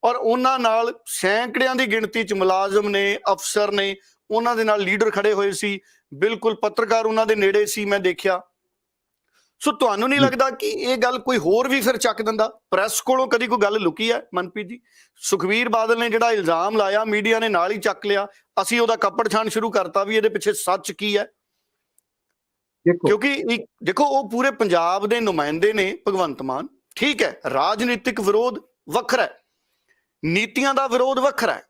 Speaker 1: ਔਰ ਉਹਨਾਂ ਨਾਲ ਸੈਂਕੜਿਆਂ ਦੀ ਗਿਣਤੀ 'ਚ ਮੁਲਾਜ਼ਮ ਨੇ, ਅਫਸਰ ਨੇ, ਉਹਨਾਂ ਦੇ ਨਾਲ ਲੀਡਰ ਖੜੇ ਹੋਏ ਸੀ, ਬਿਲਕੁਲ ਪੱਤਰਕਾਰ ਉਹਨਾਂ ਦੇ ਨੇੜੇ ਸੀ, ਮੈਂ ਦੇਖਿਆ। ਸੋ ਤੁਹਾਨੂੰ ਨਹੀਂ ਲੱਗਦਾ ਕਿ ਇਹ ਗੱਲ ਕੋਈ ਹੋਰ ਵੀ ਫਿਰ ਚੱਕ ਦਿੰਦਾ? ਪ੍ਰੈਸ ਕੋਲੋਂ ਕਦੀ ਕੋਈ ਗੱਲ ਲੁਕੀ ਹੈ ਮਨਪ੍ਰੀਤ ਜੀ? ਸੁਖਬੀਰ ਬਾਦਲ ਨੇ ਜਿਹੜਾ ਇਲਜ਼ਾਮ ਲਾਇਆ, ਮੀਡੀਆ ਨੇ ਨਾਲ ਹੀ ਚੱਕ ਲਿਆ, ਅਸੀਂ ਉਹਦਾ ਕੱਪੜ ਛਾਣ ਸ਼ੁਰੂ ਕਰਤਾ ਵੀ ਇਹਦੇ ਪਿੱਛੇ ਸੱਚ ਕੀ ਹੈ। ਕਿਉਂਕਿ ਦੇਖੋ ਉਹ ਪੂਰੇ ਪੰਜਾਬ ਦੇ ਨੁਮਾਇੰਦੇ ਨੇ ਭਗਵੰਤ ਮਾਨ, ਠੀਕ ਹੈ, ਰਾਜਨੀਤਿਕ ਵਿਰੋਧ ਵੱਖਰਾ ਹੈ, ਨੀਤੀਆਂ ਦਾ ਵਿਰੋਧ ਵੱਖਰਾ ਹੈ,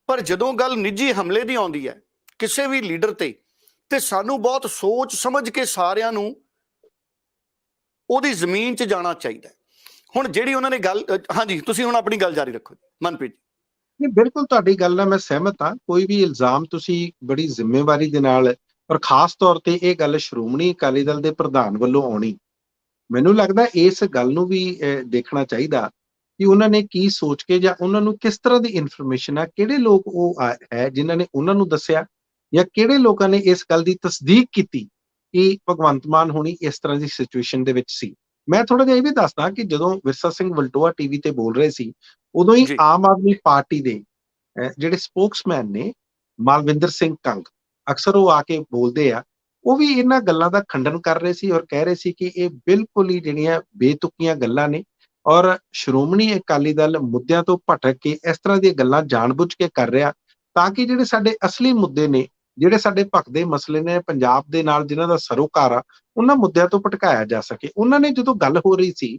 Speaker 1: ਪਰ ਜਦੋਂ ਗੱਲ ਨਿੱਜੀ ਹਮਲੇ ਦੀ ਆਉਂਦੀ ਹੈ ਕਿਸੇ ਵੀ ਲੀਡਰ ਤੇ ਸਾਨੂੰ ਬਹੁਤ ਸੋਚ ਸਮਝ ਕੇ ਸਾਰਿਆਂ ਨੂੰ ਉਹਦੀ ਜ਼ਮੀਨ 'ਚ ਜਾਣਾ ਚਾਹੀਦਾ। ਹੁਣ ਜਿਹੜੀ ਉਹਨਾਂ ਨੇ ਗੱਲ, ਹਾਂਜੀ ਤੁਸੀਂ ਹੁਣ ਆਪਣੀ ਗੱਲ ਜਾਰੀ ਰੱਖੋ ਮਨਪ੍ਰੀਤ ਜੀ।
Speaker 2: ਨਹੀਂ, ਬਿਲਕੁਲ ਤੁਹਾਡੀ ਗੱਲ ਨਾਲ ਮੈਂ ਸਹਿਮਤ ਹਾਂ। ਕੋਈ ਵੀ ਇਲਜ਼ਾਮ ਤੁਸੀਂ ਬੜੀ ਜ਼ਿੰਮੇਵਾਰੀ ਦੇ ਨਾਲ, ਔਰ ਖਾਸ ਤੌਰ ਤੇ ਇਹ ਗੱਲ ਸ਼੍ਰੋਮਣੀ ਅਕਾਲੀ ਦਲ ਦੇ ਪ੍ਰਧਾਨ ਵੱਲੋਂ ਆਉਣੀ, ਮੈਨੂੰ ਲੱਗਦਾ ਇਸ ਗੱਲ ਨੂੰ ਵੀ ਦੇਖਣਾ ਚਾਹੀਦਾ ਕਿ ਉਹਨਾਂ ਨੇ ਕੀ ਸੋਚ ਕੇ, ਜਾਂ ਉਹਨਾਂ ਨੂੰ ਕਿਸ ਤਰ੍ਹਾਂ ਦੀ ਇਨਫੋਰਮੇਸ਼ਨ ਆ, ਕਿਹੜੇ ਲੋਕ ਉਹ ਹੈ ਜਿਨ੍ਹਾਂ ਨੇ ਉਹਨਾਂ ਨੂੰ ਦੱਸਿਆ, ਜਾਂ ਕਿਹੜੇ ਲੋਕਾਂ ਨੇ ਇਸ ਗੱਲ ਦੀ ਤਸਦੀਕ ਕੀਤੀ ਕਿ ਭਗਵੰਤ ਮਾਨ ਹੋਣੀ ਇਸ ਤਰ੍ਹਾਂ ਦੀ ਸਿਚੁਏਸ਼ਨ ਦੇ ਵਿੱਚ ਸੀ। ਮੈਂ ਥੋੜਾ ਜਿਹਾ ਇਹ ਵੀ ਦੱਸਦਾ ਕਿ ਜਦੋਂ ਵਿਰਸਾ ਸਿੰਘ ਵਲਟੋਆ ਟੀਵੀ ਤੇ ਬੋਲ ਰਹੇ ਸੀ, ਉਦੋਂ ਹੀ ਆਮ ਆਦਮੀ ਪਾਰਟੀ ਦੇ ਜਿਹੜੇ ਸਪੋਕਸਮੈਨ ਨੇ ਮਾਲਵਿੰਦਰ ਸਿੰਘ ਕੰਗ, ਅਕਸਰ ਉਹ ਆ ਕੇ ਬੋਲਦੇ ਆ, ਉਹ ਵੀ ਇਹਨਾਂ ਗੱਲਾਂ ਦਾ ਖੰਡਨ ਕਰ ਰਹੇ ਸੀ ਔਰ ਕਹਿ ਰਹੇ ਸੀ ਕਿ ਇਹ ਬਿਲਕੁਲ ਹੀ ਜਿਹੜੀਆਂ ਬੇਤੁਕੀਆਂ ਗੱਲਾਂ ਨੇ, ਔਰ ਸ਼੍ਰੋਮਣੀ ਅਕਾਲੀ ਦਲ ਮੁੱਦਿਆਂ ਤੋਂ ਭਟਕ ਕੇ ਇਸ ਤਰ੍ਹਾਂ ਦੀਆਂ ਗੱਲਾਂ ਜਾਣਬੁੱਝ ਕੇ ਕਰ ਰਿਹਾ, ਤਾਂ ਕਿ ਜਿਹੜੇ ਸਾਡੇ ਅਸਲੀ ਮੁੱਦੇ ਨੇ, ਜਿਹੜੇ ਸਾਡੇ ਭਖਦੇ ਮਸਲੇ ਨੇ ਪੰਜਾਬ ਦੇ ਨਾਲ, ਜਿਨ੍ਹਾਂ ਦਾ ਸਰੋਕਾਰ ਆ, ਉਹਨਾਂ ਮੁੱਦਿਆਂ ਤੋਂ ਭਟਕਾਇਆ ਜਾ ਸਕੇ। ਉਹਨਾਂ ਨੇ ਜਦੋਂ ਗੱਲ ਹੋ ਰਹੀ ਸੀ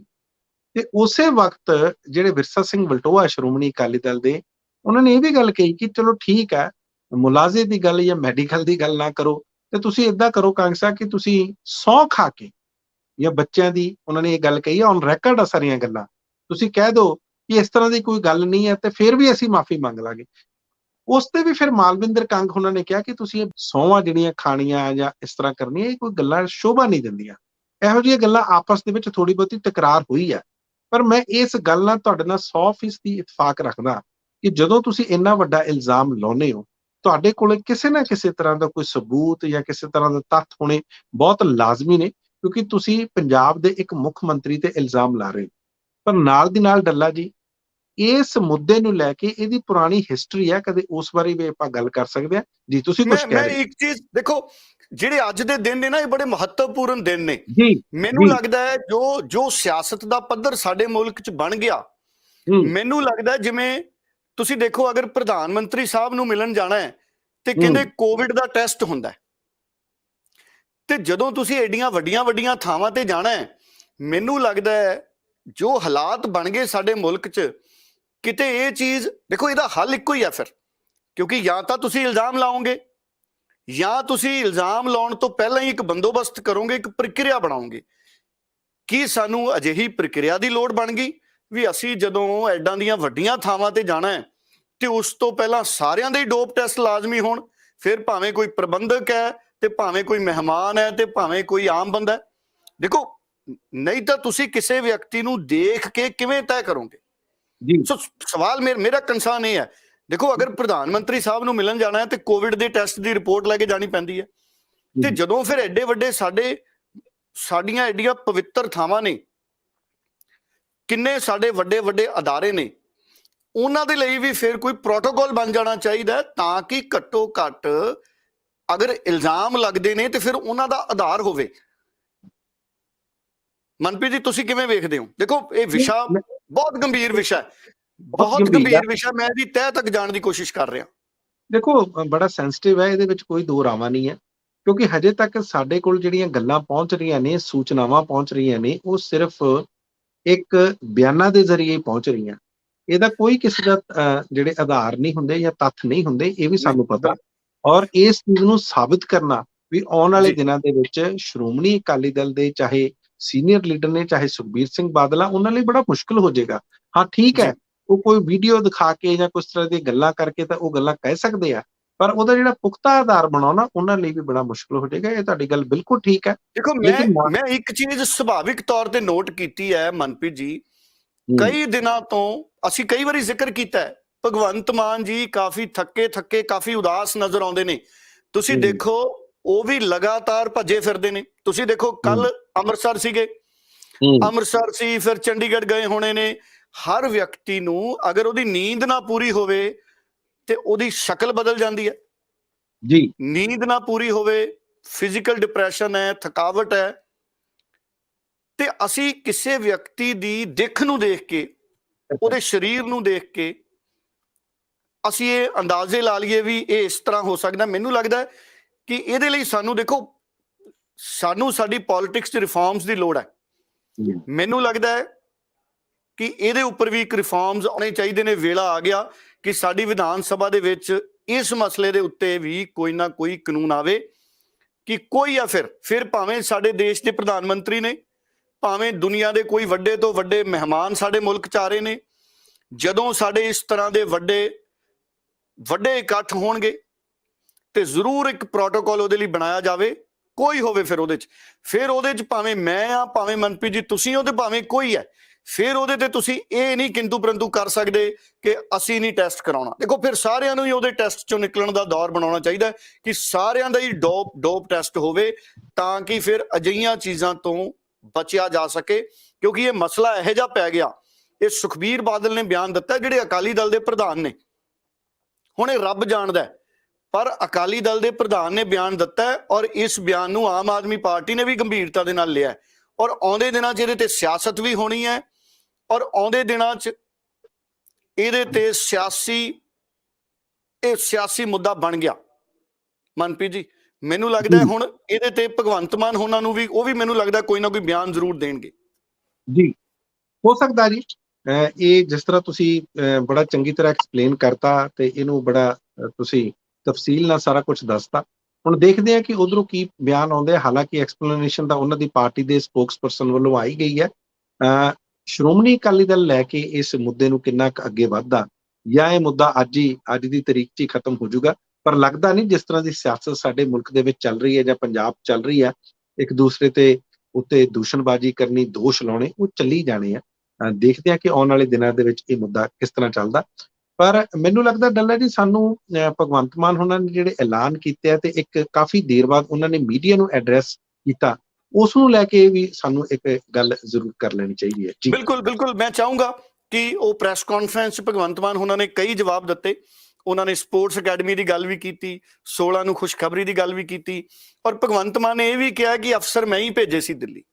Speaker 2: ਤੇ ਉਸੇ ਵਕਤ ਜਿਹੜੇ ਵਿਰਸਾ ਸਿੰਘ ਵਲਟੋਆ ਸ਼੍ਰੋਮਣੀ ਅਕਾਲੀ ਦਲ ਦੇ, ਉਹਨਾਂ ਨੇ ਇਹ ਵੀ ਗੱਲ ਕਹੀ ਕਿ ਚਲੋ ਠੀਕ ਹੈ, ਮੁਲਾਜ਼ੇ ਦੀ ਗੱਲ ਜਾਂ ਮੈਡੀਕਲ ਦੀ ਗੱਲ ਨਾ ਕਰੋ, ਤੇ ਤੁਸੀਂ ਏਦਾਂ ਕਰੋ ਕਾਂਗ ਸਾਹਿਬ ਕਿ ਤੁਸੀਂ ਸਹੁੰ ਖਾ ਕੇ, ਜਾਂ ਬੱਚਿਆਂ ਦੀ, ਉਹਨਾਂ ਨੇ ਇਹ ਗੱਲ ਕਹੀ ਆ, ਔਨ ਰੈਕਰਡ ਆ ਸਾਰੀਆਂ ਗੱਲਾਂ, ਤੁਸੀਂ ਕਹਿ ਦਿਓ ਕਿ ਇਸ ਤਰ੍ਹਾਂ ਦੀ ਕੋਈ ਗੱਲ ਨਹੀਂ ਹੈ ਤੇ ਫਿਰ ਵੀ ਅਸੀਂ ਮਾਫੀ ਮੰਗ ਲਾਂਗੇ। ਉਸ ਤੇ ਵੀ ਫਿਰ ਮਾਲਵਿੰਦਰ ਕੰਗ ਉਹਨਾਂ ਨੇ ਕਿਹਾ ਕਿ ਤੁਸੀਂ ਇਹ ਸਹੁੰਆਂ ਜਿਹੜੀਆਂ ਖਾਣੀਆਂ ਜਾਂ ਇਸ ਤਰ੍ਹਾਂ ਕਰਨੀਆਂ, ਇਹ ਕੋਈ ਗੱਲਾਂ ਸ਼ੋਭਾ ਨਹੀਂ ਦਿੰਦੀਆਂ। ਇਹੋ ਜਿਹੀਆਂ ਗੱਲਾਂ ਆਪਸ ਦੇ ਵਿੱਚ ਥੋੜੀ ਬਹੁਤੀ ਤਕਰਾਰ ਹੋਈ ਹੈ, ਪਰ ਮੈਂ ਇਸ ਗੱਲ ਨਾਲ ਤੁਹਾਡੇ ਨਾਲ 100% ਇਤਫਾਕ ਰੱਖਦਾ ਕਿ ਜਦੋਂ ਤੁਸੀਂ ਇੰਨਾ ਵੱਡਾ ਇਲਜ਼ਾਮ ਲਾਉਂਦੇ ਹੋ, ਤੁਹਾਡੇ ਕੋਲ ਕਿਸੇ ਨਾ ਕਿਸੇ ਤਰ੍ਹਾਂ ਦਾ ਕੋਈ ਸਬੂਤ ਜਾਂ ਕਿਸੇ ਤਰ੍ਹਾਂ ਦਾ ਤੱਥ ਹੋਣੇ ਬਹੁਤ ਲਾਜ਼ਮੀ ਨੇ, ਕਿਉਂਕਿ ਤੁਸੀਂ ਪੰਜਾਬ ਦੇ ਇੱਕ ਮੁੱਖ ਮੰਤਰੀ ਤੇ ਇਲਜ਼ਾਮ ਲਾ ਰਹੇ ਹੋ। ਪਰ ਨਾਲ ਦੀ ਨਾਲ ਡੱਲਾ ਜੀ, ਇਸ ਮੁੱਦੇ ਨੂੰ ਲੈ ਕੇ ਇਹਦੀ ਪੁਰਾਣੀ ਹਿਸਟਰੀ ਹੈ, ਕਦੇ ਉਸ ਬਾਰੇ ਵੀ ਆਪਾਂ ਗੱਲ ਕਰ ਸਕਦੇ ਹਾਂ ਜੀ। ਤੁਸੀਂ ਕੁਝ ਕਹਿ ਰਹੇ।
Speaker 1: ਮੈਂ ਇੱਕ ਚੀਜ਼ ਦੇਖੋ, ਜਿਹੜੇ ਅੱਜ ਦੇ ਦਿਨ ਨੇ ਨਾ, ਇਹ ਬੜੇ ਮਹੱਤਵਪੂਰਨ ਦਿਨ ਨੇ। ਮੈਨੂੰ ਲੱਗਦਾ ਹੈ ਜੋ ਸਿਆਸਤ ਦਾ ਪੱਧਰ ਸਾਡੇ ਮੁਲਕ 'ਚ ਬਣ ਗਿਆ, ਮੈਨੂੰ ਲੱਗਦਾ ਜਿਵੇਂ ਤੁਸੀਂ ਦੇਖੋ, ਅਗਰ ਪ੍ਰਧਾਨ ਮੰਤਰੀ ਸਾਹਿਬ ਨੂੰ ਮਿਲਣ ਜਾਣਾ ਹੈ ਤੇ ਕਹਿੰਦੇ ਕੋਵਿਡ ਦਾ ਟੈਸਟ ਹੁੰਦਾ ਹੈ, ਤੇ ਜਦੋਂ ਤੁਸੀਂ ਐਡੀਆਂ ਵੱਡੀਆਂ ਥਾਵਾਂ ਤੇ ਜਾਣਾ ਹੈ, ਮੈਨੂੰ ਲੱਗਦਾ ਹੈ ਜੋ ਹਾਲਾਤ ਬਣ ਗਏ ਸਾਡੇ ਮੁਲਕ 'ਚ, ਕਿਤੇ ਇਹ ਚੀਜ਼ ਦੇਖੋ, ਇਹਦਾ ਹੱਲ ਇੱਕੋ ਹੀ ਆ ਫਿਰ, ਕਿਉਂਕਿ ਜਾਂ ਤਾਂ ਤੁਸੀਂ ਇਲਜ਼ਾਮ ਲਾਓਗੇ, ਜਾਂ ਤੁਸੀਂ ਇਲਜ਼ਾਮ ਲਾਉਣ ਤੋਂ ਪਹਿਲਾਂ ਹੀ ਇੱਕ ਬੰਦੋਬਸਤ ਕਰੋਗੇ, ਇੱਕ ਪ੍ਰਕਿਰਿਆ ਬਣਾਓਗੇ। ਕੀ ਸਾਨੂੰ ਅਜਿਹੀ ਪ੍ਰਕਿਰਿਆ ਦੀ ਲੋੜ ਬਣ ਗਈ ਵੀ ਅਸੀਂ ਜਦੋਂ ਐਡਾਂ ਦੀਆਂ ਵੱਡੀਆਂ ਥਾਵਾਂ ਤੇ ਜਾਣਾ ਹੈ ਤੇ ਉਸ ਤੋਂ ਪਹਿਲਾਂ ਸਾਰਿਆਂ ਦੇ ਡੋਪ ਟੈਸਟ ਲਾਜ਼ਮੀ ਹੋਣ, ਫਿਰ ਭਾਵੇਂ ਕੋਈ ਪ੍ਰਬੰਧਕ ਹੈ ਤੇ ਭਾਵੇਂ ਕੋਈ ਮਹਿਮਾਨ ਹੈ ਤੇ ਭਾਵੇਂ ਕੋਈ ਆਮ ਬੰਦਾ ਹੈ? ਦੇਖੋ, ਨਹੀਂ ਤਾਂ ਤੁਸੀਂ ਕਿਸੇ ਵਿਅਕਤੀ ਨੂੰ ਦੇਖ ਕੇ ਕਿਵੇਂ ਤੈਅ ਕਰੋਗੇ? ਸੋ ਸਵਾਲ ਮੇਰਾ ਕੰਸਰਨ ਇਹ ਹੈ, ਦੇਖੋ, ਅਗਰ ਪ੍ਰਧਾਨ ਮੰਤਰੀ ਸਾਹਿਬ ਨੂੰ ਮਿਲਣ ਜਾਣਾ ਹੈ ਤੇ ਕੋਵਿਡ ਦੇ ਟੈਸਟ ਦੀ ਰਿਪੋਰਟ ਲੈ ਕੇ ਜਾਣੀ ਪੈਂਦੀ ਹੈ, ਤੇ ਜਦੋਂ ਫਿਰ ਐਡੇ ਵੱਡੇ ਸਾਡੀਆਂ ਐਡੀਆਂ ਪਵਿੱਤਰ ਥਾਵਾਂ ਨੇ, ਕਿੰਨੇ ਸਾਡੇ ਵੱਡੇ ਅਦਾਰੇ ਨੇ, ਉਹਨਾਂ ਦੇ ਲਈ ਵੀ ਫਿਰ ਕੋਈ ਪ੍ਰੋਟੋਕਾਲ ਬਣ ਜਾਣਾ ਚਾਹੀਦਾ, ਤਾਂ ਕਿ ਘੱਟੋ ਘੱਟ ਅਗਰ ਇਲਜ਼ਾਮ ਲੱਗਦੇ ਨੇ ਤੇ ਫਿਰ ਉਹਨਾਂ ਦਾ ਆਧਾਰ ਹੋਵੇ। ਮਨਪ੍ਰੀਤ ਜੀ, ਤੁਸੀਂ ਕਿਵੇਂ ਵੇਖਦੇ ਹੋ? ਦੇਖੋ, ਇਹ ਵਿਸ਼ਾ ਬਹੁਤ ਗੰਭੀਰ ਵਿਸ਼ਾ ਹੈ, ਬਹੁਤ ਗੰਭੀਰ ਵਿਸ਼ਾ। ਮੈਂ ਇਹਦੀ ਤਹਿ ਤੱਕ ਜਾਣ ਦੀ ਕੋਸ਼ਿਸ਼ ਕਰ ਰਿਹਾ।
Speaker 2: ਦੇਖੋ, ਬੜਾ ਸੈਂਸਿਟਿਵ ਹੈ, ਇਹਦੇ ਵਿੱਚ ਕੋਈ ਦੋ ਰਾਵਾਂ ਨਹੀਂ ਹੈ, ਕਿਉਂਕਿ ਹਜੇ ਤੱਕ ਸਾਡੇ ਕੋਲ ਜਿਹੜੀਆਂ ਗੱਲਾਂ ਪਹੁੰਚ ਰਹੀਆਂ ਨੇ, ਸੂਚਨਾਵਾਂ ਪਹੁੰਚ ਰਹੀਆਂ ਨੇ, ਉਹ ਸਿਰਫ ਇੱਕ ਬਿਆਨਾਂ ਦੇ ਜ਼ਰੀਏ ਪਹੁੰਚ ਰਹੀਆਂ। ਇਹਦਾ ਕੋਈ ਕਿਸੇ ਦਾ ਜਿਹੜੇ ਆਧਾਰ ਨਹੀਂ ਹੁੰਦੇ ਜਾਂ ਤੱਥ ਨਹੀਂ ਹੁੰਦੇ, ਇਹ ਵੀ ਸਾਨੂੰ ਪਤਾ। ਔਰ ਇਸ ਚੀਜ਼ ਨੂੰ ਸਾਬਿਤ ਕਰਨਾ ਵੀ ਆਉਣ ਵਾਲੇ ਦਿਨਾਂ ਦੇ ਵਿੱਚ ਸ਼੍ਰੋਮਣੀ ਅਕਾਲੀ ਦਲ ਦੇ ਚਾਹੇ ਸੀਨੀਅਰ ਲੀਡਰ ਨੇ, ਚਾਹੇ ਸੁਖਬੀਰ ਸਿੰਘ ਬਾਦਲ ਆ, ਉਹਨਾਂ ਲਈ ਬੜਾ ਮੁਸ਼ਕਲ ਹੋ ਜਾਏਗਾ। ਹਾਂ, ਠੀਕ ਹੈ, ਉਹ ਕੋਈ ਵੀਡੀਓ ਦਿਖਾ ਕੇ ਜਾਂ ਕੁਛ ਤਰ੍ਹਾਂ ਦੀ ਗੱਲਾਂ ਕਰਕੇ ਤਾਂ ਉਹ ਗੱਲਾਂ ਕਹਿ ਸਕਦੇ ਆ, ਪਰ ਉਹਦਾ ਜਿਹੜਾ ਪੁਖਤਾ ਆਧਾਰ ਬਣਾਉਣਾ ਉਹਨਾਂ ਲਈ ਵੀ ਬੜਾ ਮੁਸ਼ਕਲ ਹੋ ਜਾਏਗਾ। ਇਹ ਤੁਹਾਡੀ ਗੱਲ ਬਿਲਕੁਲ ਠੀਕ ਹੈ।
Speaker 1: ਦੇਖੋ, ਮੈਂ ਇੱਕ ਚੀਜ਼ ਸੁਭਾਵਿਕ ਤੌਰ ਤੇ ਨੋਟ ਕੀਤੀ ਹੈ ਮਨਪ੍ਰੀਤ ਜੀ, ਕਈ ਦਿਨਾਂ ਤੋਂ ਅਸੀਂ ਕਈ ਵਾਰੀ ਜ਼ਿਕਰ ਕੀਤਾ ਹੈ, ਭਗਵੰਤ ਮਾਨ ਜੀ ਕਾਫੀ ਥੱਕੇ, ਕਾਫੀ ਉਦਾਸ ਨਜ਼ਰ ਆਉਂਦੇ ਨੇ। ਤੁਸੀਂ ਦੇਖੋ, ਉਹ ਵੀ ਲਗਾਤਾਰ ਭੱਜੇ ਫਿਰਦੇ ਨੇ। ਤੁਸੀਂ ਦੇਖੋ, ਕੱਲ ਅੰਮ੍ਰਿਤਸਰ ਸੀਗੇ, ਅੰਮ੍ਰਿਤਸਰ ਸੀ, ਫਿਰ ਚੰਡੀਗੜ੍ਹ ਗਏ ਹੋਣੇ ਨੇ, ਹਰ ਵਿਅਕਤੀ ਨੂੰ ਅਗਰ ਉਹਦੀ ਨੀਂਦ ਨਾ ਪੂਰੀ ਹੋਵੇ ਤੇ ਉਹਦੀ ਸ਼ਕਲ ਬਦਲ ਜਾਂਦੀ ਹੈ।
Speaker 2: ਜੀ
Speaker 1: ਨੀਂਦ ਨਾ ਪੂਰੀ ਹੋਵੇ, ਫਿਜ਼ੀਕਲ ਡਿਪਰੈਸ਼ਨ ਹੈ, ਥਕਾਵਟ ਹੈ, ਤੇ ਅਸੀਂ ਕਿਸੇ ਵਿਅਕਤੀ ਦੀ ਦਿੱਖ ਨੂੰ ਦੇਖ ਕੇ, ਉਹਦੇ ਸਰੀਰ ਨੂੰ ਦੇਖ ਕੇ ਅਸੀਂ ਇਹ ਅੰਦਾਜ਼ੇ ਲਾ ਲਈਏ ਵੀ ਇਹ ਇਸ ਤਰ੍ਹਾਂ ਹੋ ਸਕਦਾ। ਮੈਨੂੰ ਲੱਗਦਾ ਕਿ ਇਹਦੇ ਲਈ ਸਾਨੂੰ ਦੇਖੋ, ਸਾਨੂੰ ਸਾਡੀ ਪੋਲਿਟਿਕਸ 'ਚ ਰਿਫਾਰਮਸ ਦੀ ਲੋੜ ਹੈ। ਮੈਨੂੰ ਲੱਗਦਾ ਹੈ ਕਿ ਇਹਦੇ ਉੱਪਰ ਵੀ ਇੱਕ ਰਿਫਾਰਮਸ ਆਉਣੇ ਚਾਹੀਦੇ ਨੇ। ਵੇਲਾ ਆ ਗਿਆ ਕਿ ਸਾਡੀ ਵਿਧਾਨ ਸਭਾ ਦੇ ਵਿੱਚ ਇਸ ਮਸਲੇ ਦੇ ਉੱਤੇ ਵੀ ਕੋਈ ਨਾ ਕੋਈ ਕਾਨੂੰਨ ਆਵੇ ਕਿ ਕੋਈ ਜਾਂ ਫਿਰ ਭਾਵੇਂ ਸਾਡੇ ਦੇਸ਼ ਦੇ ਪ੍ਰਧਾਨ ਮੰਤਰੀ ਨੇ, ਭਾਵੇਂ ਦੁਨੀਆ ਦੇ ਕੋਈ ਵੱਡੇ ਤੋਂ ਵੱਡੇ ਮਹਿਮਾਨ ਸਾਡੇ ਮੁਲਕ 'ਚ ਆ ਰਹੇ ਨੇ, ਜਦੋਂ ਸਾਡੇ ਇਸ ਤਰ੍ਹਾਂ ਦੇ ਵੱਡੇ ਇਕੱਠ ਹੋਣਗੇ ਤੇ ਜ਼ਰੂਰ ਇੱਕ ਪ੍ਰੋਟੋਕਾਲ ਉਹਦੇ ਲਈ ਬਣਾਇਆ ਜਾਵੇ। ਕੋਈ ਹੋਵੇ ਫਿਰ ਉਹਦੇ 'ਚ ਭਾਵੇਂ ਮੈਂ ਆ, ਭਾਵੇਂ ਮਨਪ੍ਰੀਤ ਜੀ ਤੁਸੀਂ ਹੋ, ਤੇ ਭਾਵੇਂ ਕੋਈ ਹੈ, ਫਿਰ ਉਹਦੇ ਤੇ ਤੁਸੀਂ ਇਹ ਨਹੀਂ ਕਿੰਤੂ ਪਰੰਤੂ ਕਰ ਸਕਦੇ ਕਿ ਅਸੀਂ ਨਹੀਂ ਟੈਸਟ ਕਰਾਉਣਾ। ਦੇਖੋ, ਫਿਰ ਸਾਰਿਆਂ ਨੂੰ ਹੀ ਉਹਦੇ ਟੈਸਟ ਚੋਂ ਨਿਕਲਣ ਦਾ ਦੌਰ ਬਣਾਉਣਾ ਚਾਹੀਦਾ ਕਿ ਸਾਰਿਆਂ ਦਾ ਹੀ ਡੋਪ ਟੈਸਟ ਹੋਵੇ, ਤਾਂ ਕਿ ਫਿਰ ਅਜਿਹੀਆਂ ਚੀਜ਼ਾਂ ਤੋਂ ਬਚਿਆ ਜਾ ਸਕੇ। ਕਿਉਂਕਿ ਇਹ ਮਸਲਾ ਇਹੋ ਜਿਹਾ ਪੈ ਗਿਆ, ਇਹ ਸੁਖਬੀਰ ਬਾਦਲ ਨੇ ਬਿਆਨ ਦਿੱਤਾ, ਜਿਹੜੇ ਅਕਾਲੀ ਦਲ ਦੇ ਪ੍ਰਧਾਨ ਨੇ, ਹੁਣ ਇਹ ਰੱਬ ਜਾਣਦਾ, ਪਰ ਅਕਾਲੀ ਦਲ ਦੇ ਪ੍ਰਧਾਨ ਨੇ ਬਿਆਨ ਦਿੱਤਾ ਔਰ ਇਸ ਬਿਆਨ ਨੂੰ ਆਮ ਆਦਮੀ ਪਾਰਟੀ ਨੇ ਵੀ ਗੰਭੀਰਤਾ ਦੇ ਨਾਲ ਲਿਆ ਔਰ ਆਉਂਦੇ ਦਿਨਾਂ 'ਚ ਇਹਦੇ ਤੇ ਸਿਆਸਤ ਵੀ ਹੋਣੀ ਹੈ ਔਰ ਆਉਂਦੇ ਦਿਨਾਂ 'ਚ ਇਹਦੇ ਤੇ ਸਿਆਸੀ ਮੁੱਦਾ ਬਣ ਗਿਆ। ਮਨਪ੍ਰੀਤ ਜੀ, ਮੈਨੂੰ ਲੱਗਦਾ ਹੁਣ ਇਹਦੇ ਤੇ ਭਗਵੰਤ ਮਾਨ ਹੋਣਾ ਨੂੰ ਵੀ, ਉਹ ਵੀ ਮੈਨੂੰ ਲੱਗਦਾ ਕੋਈ ਨਾ ਕੋਈ ਬਿਆਨ ਜ਼ਰੂਰ ਦੇਣਗੇ।
Speaker 2: ਜੀ ਹੋ ਸਕਦਾ ਜੀ। ਇਹ ਜਿਸ ਤਰ੍ਹਾਂ ਤੁਸੀਂ ਬੜਾ ਚੰਗੀ ਤਰ੍ਹਾਂ ਐਕਸਪਲੇਨ ਕਰਤਾ ਤੇ ਇਹਨੂੰ ਬੜਾ ਤੁਸੀਂ ਤਫਸੀਲ ਨਾਲ ਸਾਰਾ ਕੁਝ ਦੱਸਤਾ। ਹੁਣ ਦੇਖਦੇ ਹਾਂ ਕਿ ਉਧਰੋਂ ਕੀ ਬਿਆਨ ਆਉਂਦੇ ਆ। ਹਾਲਾਂਕਿ ਐਕਸਪਲੇਨੇਸ਼ਨ ਤਾਂ ਉਹਨਾਂ ਦੀ ਪਾਰਟੀ ਦੇ ਸਪੋਕਸਪਰਸਨ ਵੱਲੋਂ ਆਈ ਗਈ ਹੈ। ਸ਼੍ਰੋਮਣੀ ਅਕਾਲੀ ਦਲ ਲੈ ਕੇ ਇਸ ਮੁੱਦੇ ਨੂੰ ਕਿੰਨਾ ਕੁ ਅੱਗੇ ਵੱਧਦਾ, ਜਾਂ ਇਹ ਮੁੱਦਾ ਅੱਜ ਦੀ ਤਰੀਕ 'ਚ ਹੀ ਖਤਮ ਹੋ ਜਾਊਗਾ। ਪਰ ਲੱਗਦਾ ਨਹੀਂ, ਜਿਸ ਤਰ੍ਹਾਂ ਦੀ ਸਿਆਸਤ ਸਾਡੇ ਮੁਲਕ ਦੇ ਵਿੱਚ ਚੱਲ ਰਹੀ ਹੈ ਜਾਂ ਪੰਜਾਬ ਚੱਲ ਰਹੀ ਹੈ, ਇੱਕ ਦੂਸਰੇ ਤੇ ਉੱਤੇ ਦੂਸ਼ਣਬਾਜ਼ੀ ਕਰਨੀ, ਦੋਸ਼ ਲਾਉਣੇ, ਉਹ ਚੱਲੀ ਜਾਣੇ ਆ। ਦੇਖਦੇ ਹਾਂ ਕਿ ਆਉਣ ਵਾਲੇ ਦਿਨਾਂ ਦੇ ਵਿੱਚ ਇਹ ਮੁੱਦਾ ਕਿਸ ਤਰ੍ਹਾਂ ਚੱਲਦਾ। ਪਰ ਮੈਨੂੰ ਲੱਗਦਾ ਡੱਲਾ ਜੀ, ਸਾਨੂੰ ਭਗਵੰਤ ਮਾਨ ਉਹਨਾਂ ਨੇ ਜਿਹੜੇ ਐਲਾਨ ਕੀਤੇ ਆ ਤੇ ਇੱਕ ਕਾਫੀ ਦੇਰ ਬਾਅਦ ਉਹਨਾਂ ਨੇ ਮੀਡੀਆ ਨੂੰ ਐਡਰੈਸ ਕੀਤਾ, ਉਸ ਨੂੰ ਲੈ ਕੇ ਵੀ ਸਾਨੂੰ ਇੱਕ ਗੱਲ ਜ਼ਰੂਰ ਕਰ ਲੈਣੀ ਚਾਹੀਦੀ ਹੈ। ਜੀ
Speaker 1: ਬਿਲਕੁਲ, ਮੈਂ ਚਾਹੂੰਗਾ ਕਿ ਉਹ ਪ੍ਰੈਸ ਕਾਨਫਰੰਸ ਭਗਵੰਤ ਮਾਨ ਉਹਨਾਂ ਨੇ ਕਈ ਜਵਾਬ ਦਿੱਤੇ। ਉਹਨਾਂ ਨੇ ਸਪੋਰਟਸ ਅਕੈਡਮੀ ਦੀ ਗੱਲ ਵੀ ਕੀਤੀ, 16 ਨੂੰ ਖੁਸ਼ਖਬਰੀ ਦੀ ਗੱਲ ਵੀ ਕੀਤੀ ਔਰ ਭਗਵੰਤ ਮਾਨ ਨੇ ਇਹ ਵੀ ਕਿਹਾ ਕਿ ਅਫਸਰ ਮੈਂ ਹੀ ਭੇਜੇ ਸੀ ਦਿੱਲੀ।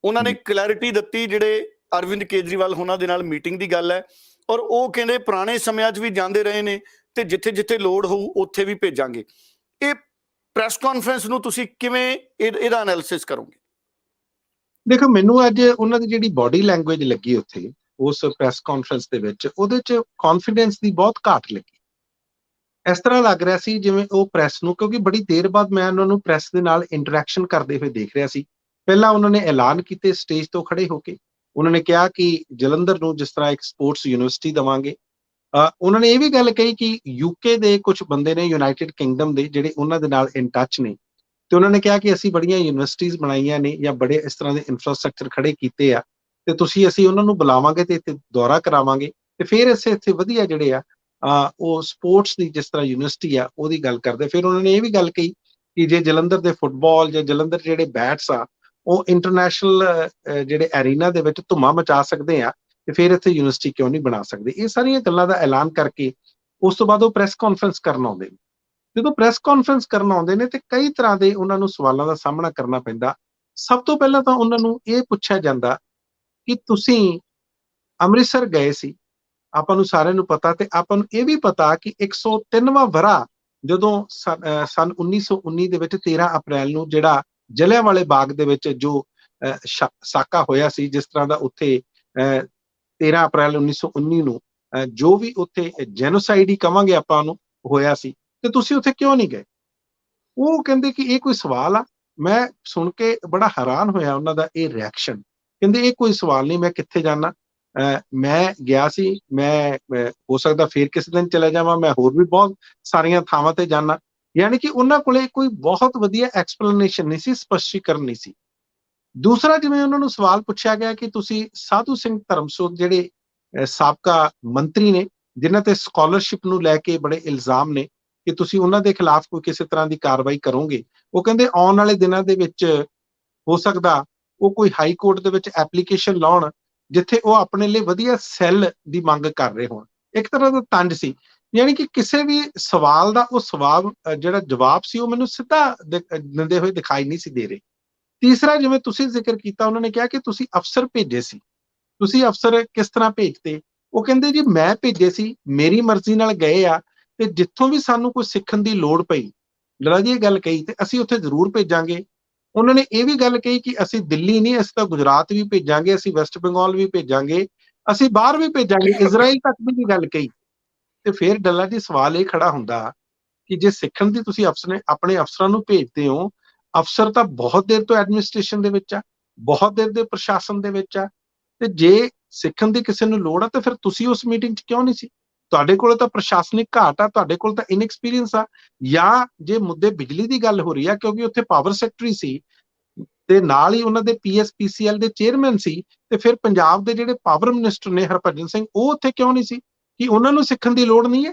Speaker 1: ਉਹਨਾਂ ਨੇ ਕਲੈਰਿਟੀ ਦਿੱਤੀ, ਜਿਹੜੇ ਅਰਵਿੰਦ ਕੇਜਰੀਵਾਲ ਉਹਨਾਂ ਦੇ ਨਾਲ ਮੀਟਿੰਗ ਦੀ ਗੱਲ ਹੈ ਔਰ ਉਹ ਕਹਿੰਦੇ ਪੁਰਾਣੇ ਸਮਿਆਂ 'ਚ ਵੀ ਜਾਂਦੇ ਰਹੇ ਨੇ ਤੇ ਜਿੱਥੇ ਲੋੜ ਹੋਊ ਉੱਥੇ ਵੀ ਭੇਜਾਂਗੇ। ਇਹ ਪ੍ਰੈਸ ਕਾਨਫਰੰਸ ਨੂੰ ਤੁਸੀਂ ਕਿਵੇਂ ਇਹਦਾ ਐਨਾਲਿਸਿਸ ਕਰੋਗੇ?
Speaker 2: ਦੇਖੋ, ਮੈਨੂੰ ਅੱਜ ਉਹਨਾਂ ਦੀ ਜਿਹੜੀ ਬਾਡੀ ਲੈਂਗੁਏਜ ਲੱਗੀ ਉੱਥੇ ਉਸ ਪ੍ਰੈਸ ਕਾਨਫਰੰਸ ਦੇ ਵਿੱਚ, ਉਹਦੇ 'ਚ ਕੌਨਫੀਡੈਂਸ ਦੀ ਬਹੁਤ ਘਾਟ ਲੱਗੀ। ਇਸ ਤਰ੍ਹਾਂ ਲੱਗ ਰਿਹਾ ਸੀ ਜਿਵੇਂ ਉਹ ਪ੍ਰੈਸ ਨੂੰ, ਕਿਉਂਕਿ ਬੜੀ ਦੇਰ ਬਾਅਦ ਮੈਂ ਉਹਨਾਂ ਨੂੰ ਪ੍ਰੈਸ ਦੇ ਨਾਲ ਇੰਟਰੈਕਸ਼ਨ ਕਰਦੇ ਹੋਏ ਦੇਖ ਰਿਹਾ ਸੀ। ਪਹਿਲਾਂ ਉਹਨਾਂ ਨੇ ਐਲਾਨ ਕੀਤੇ ਸਟੇਜ ਤੋਂ ਖੜੇ ਹੋ ਕੇ, ਉਹਨਾਂ ਨੇ ਕਿਹਾ ਕਿ ਜਲੰਧਰ ਨੂੰ ਜਿਸ ਤਰ੍ਹਾਂ ਇੱਕ ਸਪੋਰਟਸ ਯੂਨੀਵਰਸਿਟੀ ਦੇਵਾਂਗੇ। ਉਹਨਾਂ ਨੇ ਇਹ ਵੀ ਗੱਲ ਕਹੀ ਕਿ ਯੂਕੇ ਦੇ ਕੁਝ ਬੰਦੇ ਨੇ, ਯੂਨਾਈਟਿਡ ਕਿੰਗਡਮ ਦੇ, ਜਿਹੜੇ ਉਹਨਾਂ ਦੇ ਨਾਲ ਇਨ ਟੱਚ ਨੇ, ਤੇ ਉਹਨਾਂ ਨੇ ਕਿਹਾ ਕਿ ਅਸੀਂ ਬੜੀਆਂ ਯੂਨੀਵਰਸਿਟੀਜ਼ ਬਣਾਈਆਂ ਨੇ ਜਾਂ ਬੜੇ ਇਸ ਤਰ੍ਹਾਂ ਦੇ ਇਨਫਰਾਸਟਰਕਚਰ ਖੜੇ ਕੀਤੇ ਆ, ਤੇ ਅਸੀਂ ਉਹਨਾਂ ਨੂੰ ਬੁਲਾਵਾਂਗੇ ਤੇ ਇੱਥੇ ਦੌਰਾ ਕਰਾਵਾਂਗੇ ਤੇ ਫਿਰ ਇੱਥੇ ਵਧੀਆ ਜਿਹੜੇ ਆ ਉਹ ਸਪੋਰਟਸ ਦੀ ਜਿਸ ਤਰ੍ਹਾਂ ਯੂਨੀਵਰਸਿਟੀ ਆ ਉਹਦੀ ਗੱਲ ਕਰਦੇ। ਫਿਰ ਉਹਨਾਂ ਨੇ ਇਹ ਵੀ ਗੱਲ ਕਹੀ ਕਿ ਜੇ ਜਲੰਧਰ ਦੇ ਫੁੱਟਬਾਲ ਜਾਂ ਜਲੰਧਰ ਜਿਹੜੇ ਬੈਟਸ ਆ ਉਹ ਇੰਟਰਨੈਸ਼ਨਲ ਜਿਹੜੇ ਐਰੀਨਾ ਦੇ ਵਿੱਚ ਧੁੰਮਾਂ ਮਚਾ ਸਕਦੇ ਆ, ਤੇ ਫਿਰ ਇੱਥੇ ਯੂਨੀਵਰਸਿਟੀ ਕਿਉਂ ਨਹੀਂ ਬਣਾ ਸਕਦੇ। ਇਹ ਸਾਰੀਆਂ ਗੱਲਾਂ ਦਾ ਐਲਾਨ ਕਰਕੇ ਉਸ ਤੋਂ ਬਾਅਦ ਉਹ ਪ੍ਰੈਸ ਕਾਨਫਰੰਸ ਕਰਨ ਆਉਂਦੇ ਨੇ। ਜਦੋਂ ਪ੍ਰੈਸ ਕਾਨਫਰੰਸ ਕਰਨ ਆਉਂਦੇ ਨੇ ਤੇ ਕਈ ਤਰ੍ਹਾਂ ਦੇ ਉਹਨਾਂ ਨੂੰ ਸਵਾਲਾਂ ਦਾ ਸਾਹਮਣਾ ਕਰਨਾ ਪੈਂਦਾ। ਸਭ ਤੋਂ ਪਹਿਲਾਂ ਤਾਂ ਉਹਨਾਂ ਨੂੰ ਇਹ ਪੁੱਛਿਆ ਜਾਂਦਾ ਕਿ ਤੁਸੀਂ ਅੰਮ੍ਰਿਤਸਰ ਗਏ ਸੀ, ਆਪਾਂ ਨੂੰ ਸਾਰਿਆਂ ਨੂੰ ਪਤਾ, ਤੇ ਆਪਾਂ ਨੂੰ ਇਹ ਵੀ ਪਤਾ ਕਿ 103ਵਾਂ ਵਰ੍ਹਾ ਜਦੋਂ ਸਨ 1919 ਦੇ ਵਿੱਚ 13 ਅਪ੍ਰੈਲ ਨੂੰ ਜਿਹੜਾ ਜਲਿਆਂਵਾਲੇ ਬਾਗ ਦੇ ਵਿੱਚ ਜੋ ਸਾਕਾ ਹੋਇਆ ਸੀ, ਜਿਸ ਤਰ੍ਹਾਂ ਦਾ ਉੱਥੇ 13 ਅਪ੍ਰੈਲ 1919 ਨੂੰ ਜੋ ਵੀ ਉੱਥੇ ਜੈਨੋਸਾਈਡ ਹੀ ਕਵਾਂਗੇ ਆਪਾਂ ਨੂੰ ਹੋਇਆ ਸੀ, ਤੇ ਤੁਸੀਂ ਉੱਥੇ ਕਿਉਂ ਨਹੀਂ ਗਏ? ਉਹ ਕਹਿੰਦੇ ਕਿ ਇਹ ਕੋਈ ਸਵਾਲ ਆ। ਮੈਂ ਸੁਣ ਕੇ ਬੜਾ ਹੈਰਾਨ ਹੋਇਆ ਉਹਨਾਂ ਦਾ ਇਹ ਰਿਐਕਸ਼ਨ। ਕਹਿੰਦੇ ਇਹ ਕੋਈ ਸਵਾਲ ਨਹੀਂ, ਮੈਂ ਕਿੱਥੇ ਜਾਣਾ, ਮੈਂ ਗਿਆ ਸੀ, ਮੈਂ ਹੋ ਸਕਦਾ ਫੇਰ ਕਿਸੇ ਦਿਨ ਚਲੇ ਜਾਵਾਂ, ਮੈਂ ਹੋਰ ਵੀ ਬਹੁਤ ਸਾਰੀਆਂ ਥਾਵਾਂ ਤੇ ਜਾਣਾ। ਯਾਨੀ ਕਿ ਉਹਨਾਂ ਕੋਲੇ ਕੋਈ ਬਹੁਤ ਵਧੀਆ ਐਕਸਪਲੇਨੇਸ਼ਨ ਨਹੀਂ ਸੀ, ਸਪਸ਼ਟੀਕਰਨ ਨਹੀਂ ਸੀ। ਦੂਸਰਾ, ਜਿਵੇਂ ਉਹਨਾਂ ਨੂੰ ਸਵਾਲ ਪੁੱਛਿਆ ਗਿਆ ਕਿ ਤੁਸੀਂ ਸਾਧੂ ਸਿੰਘ ਧਰਮਸੋਤ ਜਿਹੜੇ ਸਾਬਕਾ ਮੰਤਰੀ ਨੇ, ਜਿਨ੍ਹਾਂ ਤੇ ਸਕਾਲਰਸ਼ਿਪ ਨੂੰ ਲੈ ਕੇ ਬੜੇ ਇਲਜ਼ਾਮ ਨੇ, ਕਿ ਤੁਸੀਂ ਉਹਨਾਂ ਦੇ ਖਿਲਾਫ ਕੋਈ ਕਿਸੇ ਤਰ੍ਹਾਂ ਦੀ ਕਾਰਵਾਈ ਕਰੋਗੇ? ਉਹ ਕਹਿੰਦੇ ਆਉਣ ਵਾਲੇ ਦਿਨਾਂ ਦੇ ਵਿੱਚ ਹੋ ਸਕਦਾ ਉਹ ਕੋਈ ਹਾਈ ਕੋਰਟ ਦੇ ਵਿੱਚ ਐਪਲੀਕੇਸ਼ਨ ਲਾਉਣ ਜਿੱਥੇ ਉਹ ਆਪਣੇ ਲਈ ਵਧੀਆ ਸੈੱਲ ਦੀ ਮੰਗ ਕਰ ਰਹੇ ਹੋਣ। ਇੱਕ ਤਰ੍ਹਾਂ ਦਾ ਤੰਜ ਸੀ, ਯਾਨੀ ਕਿ ਕਿਸੇ ਵੀ ਸਵਾਲ ਦਾ ਉਹ ਜਿਹੜਾ ਜਵਾਬ ਸੀ ਉਹ ਮੈਨੂੰ ਸਿੱਧਾ ਦਿੰਦੇ ਹੋਏ ਦਿਖਾਈ ਨਹੀਂ ਸੀ ਦੇ ਰਹੇ। ਤੀਸਰਾ, ਜਿਵੇਂ ਤੁਸੀਂ ਜ਼ਿਕਰ ਕੀਤਾ, ਉਹਨਾਂ ਨੇ ਕਿਹਾ ਕਿ ਤੁਸੀਂ ਅਫਸਰ ਭੇਜੇ ਸੀ। ਤੁਸੀਂ ਅਫਸਰ ਕਿਸ ਤਰ੍ਹਾਂ ਭੇਜਤੇ? ਉਹ ਕਹਿੰਦੇ ਜੀ ਮੈਂ ਭੇਜੇ ਸੀ, ਮੇਰੀ ਮਰਜ਼ੀ ਨਾਲ ਗਏ ਆ, ਤੇ ਜਿੱਥੋਂ ਵੀ ਸਾਨੂੰ ਕੋਈ ਸਿੱਖਣ ਦੀ ਲੋੜ ਪਈ, ਲੜਾ ਜੀ ਇਹ ਗੱਲ ਕਹੀ, ਤੇ ਅਸੀਂ ਉੱਥੇ ਜ਼ਰੂਰ ਭੇਜਾਂਗੇ। ਉਹਨਾਂ ਨੇ ਇਹ ਵੀ ਗੱਲ ਕਹੀ ਕਿ ਅਸੀਂ ਦਿੱਲੀ ਨਹੀਂ, ਅਸੀਂ ਤਾਂ ਗੁਜਰਾਤ ਵੀ ਭੇਜਾਂਗੇ, ਅਸੀਂ ਵੈਸਟ ਬੰਗਾਲ ਵੀ ਭੇਜਾਂਗੇ, ਅਸੀਂ ਬਾਹਰ ਵੀ ਭੇਜਾਂਗੇ, ਇਜ਼ਰਾਈਲ ਤੱਕ ਵੀ ਗੱਲ ਕਹੀ। ਤੇ ਫਿਰ ਡੱਲਾ ਜੀ ਸਵਾਲ ਇਹ ਖੜਾ ਹੁੰਦਾ ਕਿ ਜੇ ਸਿੱਖਣ ਦੀ ਤੁਸੀਂ ਆਪਣੇ ਅਫਸਰਾਂ ਨੂੰ ਭੇਜਦੇ ਹੋ, ਅਫਸਰ ਤਾਂ ਬਹੁਤ ਦੇਰ ਤੋਂ ਐਡਮਿਨਿਸਟ੍ਰੇਸ਼ਨ ਦੇ ਵਿੱਚ ਆ, ਬਹੁਤ ਦੇਰ ਦੇ ਪ੍ਰਸ਼ਾਸਨ ਦੇ ਵਿੱਚ ਆ, ਤੇ ਜੇ ਸਿੱਖਣ ਦੀ ਕਿਸੇ ਨੂੰ ਲੋੜ ਆ ਤਾਂ ਫਿਰ ਤੁਸੀਂ ਉਸ ਮੀਟਿੰਗ 'ਚ ਕਿਉਂ ਨਹੀਂ ਸੀ? ਤੁਹਾਡੇ ਕੋਲ ਤਾਂ ਪ੍ਰਸ਼ਾਸਨਿਕ ਘਾਟ ਆ, ਤੁਹਾਡੇ ਕੋਲ ਤਾਂ ਇਨਐਕਸਪੀਰੀਅੰਸ ਆ। ਜਾਂ ਜੇ ਮੁੱਦੇ ਬਿਜਲੀ ਦੀ ਗੱਲ ਹੋ ਰਹੀ ਆ, ਕਿਉਂਕਿ ਉੱਥੇ ਪਾਵਰ ਸੈਕਟਰੀ ਸੀ ਤੇ ਨਾਲ ਹੀ ਉਹਨਾਂ ਦੇ PSPCL ਦੇ ਚੇਅਰਮੈਨ ਸੀ, ਤੇ ਫਿਰ ਪੰਜਾਬ ਦੇ ਜਿਹੜੇ ਪਾਵਰ ਮਿਨਿਸਟਰ ਨੇ ਹਰਭਜਨ ਸਿੰਘ, ਉਹ ਉੱਥੇ ਕਿਉਂ ਨਹੀਂ ਸੀ? ਕਿ ਉਹਨਾਂ ਨੂੰ ਸਿੱਖਣ ਦੀ ਲੋੜ ਨਹੀਂ ਹੈ?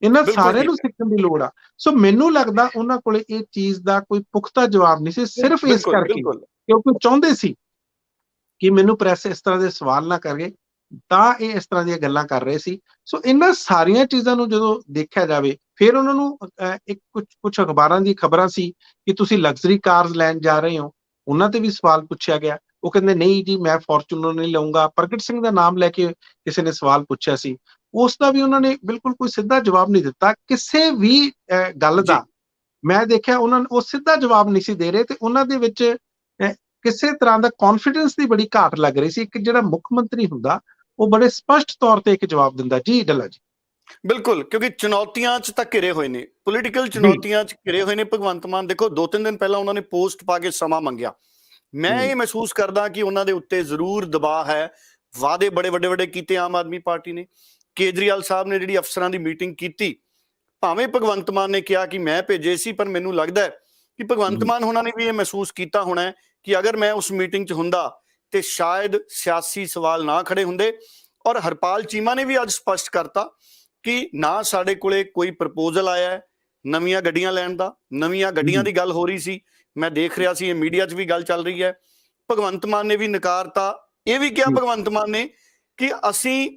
Speaker 2: ਇਹਨਾਂ ਸਾਰਿਆਂ ਨੂੰ ਸਿੱਖਣ ਦੀ ਲੋੜ ਆ। ਸੋ ਮੈਨੂੰ ਲੱਗਦਾ ਉਹਨਾਂ ਕੋਲੇ ਇਹ ਚੀਜ਼ ਦਾ ਕੋਈ ਪੁਖਤਾ ਜਵਾਬ ਨਹੀਂ ਸੀ, ਸਿਰਫ ਇਸ ਕਰਕੇ ਕਿਉਂਕਿ ਚਾਹੁੰਦੇ ਸੀ ਕਿ ਮੈਨੂੰ ਪ੍ਰੈਸ ਇਸ ਤਰ੍ਹਾਂ ਦੇ ਸਵਾਲ ਨਾ ਕਰੇ, ਤਾਂ ਇਹ ਇਸ ਤਰ੍ਹਾਂ ਦੀਆਂ ਗੱਲਾਂ ਕਰ ਰਹੇ ਸੀ। ਸੋ ਇਹਨਾਂ ਸਾਰੀਆਂ ਚੀਜ਼ਾਂ ਨੂੰ ਜਦੋਂ ਦੇਖਿਆ ਜਾਵੇ, ਫਿਰ ਉਹਨਾਂ ਨੂੰ ਇੱਕ ਕੁਝ ਅਖਬਾਰਾਂ ਦੀ ਖਬਰਾਂ ਸੀ ਕਿ ਤੁਸੀਂ ਲਗਜ਼ਰੀ ਕਾਰਸ ਲੈਣ ਜਾ ਰਹੇ ਹੋ, ਉਹਨਾਂ ਤੇ ਵੀ ਸਵਾਲ ਪੁੱਛਿਆ ਗਿਆ। ਉਹ ਕਹਿੰਦੇ ਨਹੀਂ ਜੀ ਮੈਂ ਫੋਰਚੂਨਰ ਨਹੀਂ ਲਊਂਗਾ। ਪ੍ਰਗਟ ਸਿੰਘ ਦਾ ਨਾਮ ਲੈ ਕੇ ਕਿਸੇ ਨੇ ਸਵਾਲ ਪੁੱਛਿਆ ਸੀ, ਉਸ ਦਾ ਵੀ ਉਹਨਾਂ ਨੇ ਬਿਲਕੁਲ ਕੋਈ ਸਿੱਧਾ ਜਵਾਬ ਨਹੀਂ ਦਿੱਤਾ। ਕਿਸੇ ਵੀ ਗੱਲ ਦਾ ਮੈਂ ਦੇਖਿਆ ਉਹਨਾਂ ਨੂੰ ਉਹ ਸਿੱਧਾ ਜਵਾਬ ਨਹੀਂ ਸੀ ਦੇ ਰਹੇ, ਤੇ ਉਹਨਾਂ ਦੇ ਵਿੱਚ ਕਿਸੇ ਤਰ੍ਹਾਂ ਦਾ ਕੌਨਫੀਡੈਂਸ ਦੀ ਬੜੀ ਘਾਟ ਲੱਗ ਰਹੀ ਸੀ। ਇੱਕ ਜਿਹੜਾ ਮੁੱਖ ਮੰਤਰੀ ਹੁੰਦਾ ਉਹ ਬੜੇ ਸਪਸ਼ਟ ਤੌਰ ਤੇ ਇੱਕ ਜਵਾਬ ਦਿੰਦਾ। ਜੀ ਡੱਲਾ ਜੀ।
Speaker 1: ਬਿਲਕੁਲ, ਕਿਉਂਕਿ ਚੁਣੌਤੀਆਂ 'ਚ ਤਾਂ ਘਿਰੇ ਹੋਏ ਨੇ, ਪੋਲੀਟੀਕਲ ਚੁਣੌਤੀਆਂ 'ਚ ਘਿਰੇ ਹੋਏ ਨੇ ਭਗਵੰਤ ਮਾਨ। ਦੇਖੋ 2-3 ਦਿਨ ਪਹਿਲਾਂ ਉਹਨਾਂ ਨੇ ਪੋਸਟ ਪਾ ਕੇ ਸਮਾਂ ਮੰਗਿਆ। ਮੈਂ ਇਹ ਮਹਿਸੂਸ ਕਰਦਾ ਕਿ ਉਹਨਾਂ ਦੇ ਉੱਤੇ ਜ਼ਰੂਰ ਦਬਾਅ ਹੈ। ਵਾਅਦੇ ਬੜੇ ਵੱਡੇ ਕੀਤੇ ਆਮ ਆਦਮੀ ਪਾਰਟੀ ਨੇ। ਕੇਜਰੀਵਾਲ ਸਾਹਿਬ ਨੇ ਜਿਹੜੀ ਅਫਸਰਾਂ ਦੀ ਮੀਟਿੰਗ ਕੀਤੀ, ਭਾਵੇਂ ਭਗਵੰਤ ਮਾਨ ਨੇ ਕਿਹਾ ਕਿ ਮੈਂ ਭੇਜੇ ਸੀ, ਪਰ ਮੈਨੂੰ ਲੱਗਦਾ ਹੈ ਕਿ ਭਗਵੰਤ ਮਾਨ ਉਹਨਾਂ ਨੇ ਵੀ ਇਹ ਮਹਿਸੂਸ ਕੀਤਾ ਹੋਣਾ ਕਿ ਅਗਰ ਮੈਂ ਉਸ ਮੀਟਿੰਗ 'ਚ ਹੁੰਦਾ ਤੇ ਸ਼ਾਇਦ ਸਿਆਸੀ ਸਵਾਲ ਨਾ ਖੜੇ ਹੁੰਦੇ। ਔਰ ਹਰਪਾਲ ਚੀਮਾ ਨੇ ਵੀ ਅੱਜ ਸਪਸ਼ਟ ਕਰਤਾ ਕਿ ਨਾ ਸਾਡੇ ਕੋਲੇ ਕੋਈ ਪ੍ਰਪੋਜ਼ਲ ਆਇਆ ਹੈ ਨਵੀਆਂ ਗੱਡੀਆਂ ਲੈਣ ਦਾ। ਨਵੀਆਂ ਗੱਡੀਆਂ ਦੀ ਗੱਲ ਹੋ ਰਹੀ ਸੀ, ਮੈਂ ਦੇਖ ਰਿਹਾ ਸੀ, ਇਹ ਮੀਡੀਆ 'ਚ ਵੀ ਗੱਲ ਚੱਲ ਰਹੀ ਹੈ। ਭਗਵੰਤ ਮਾਨ ਨੇ ਵੀ ਨਕਾਰਤਾ। ਇਹ ਵੀ ਕਿਹਾ ਭਗਵੰਤ ਮਾਨ ਨੇ ਕਿ ਅਸੀਂ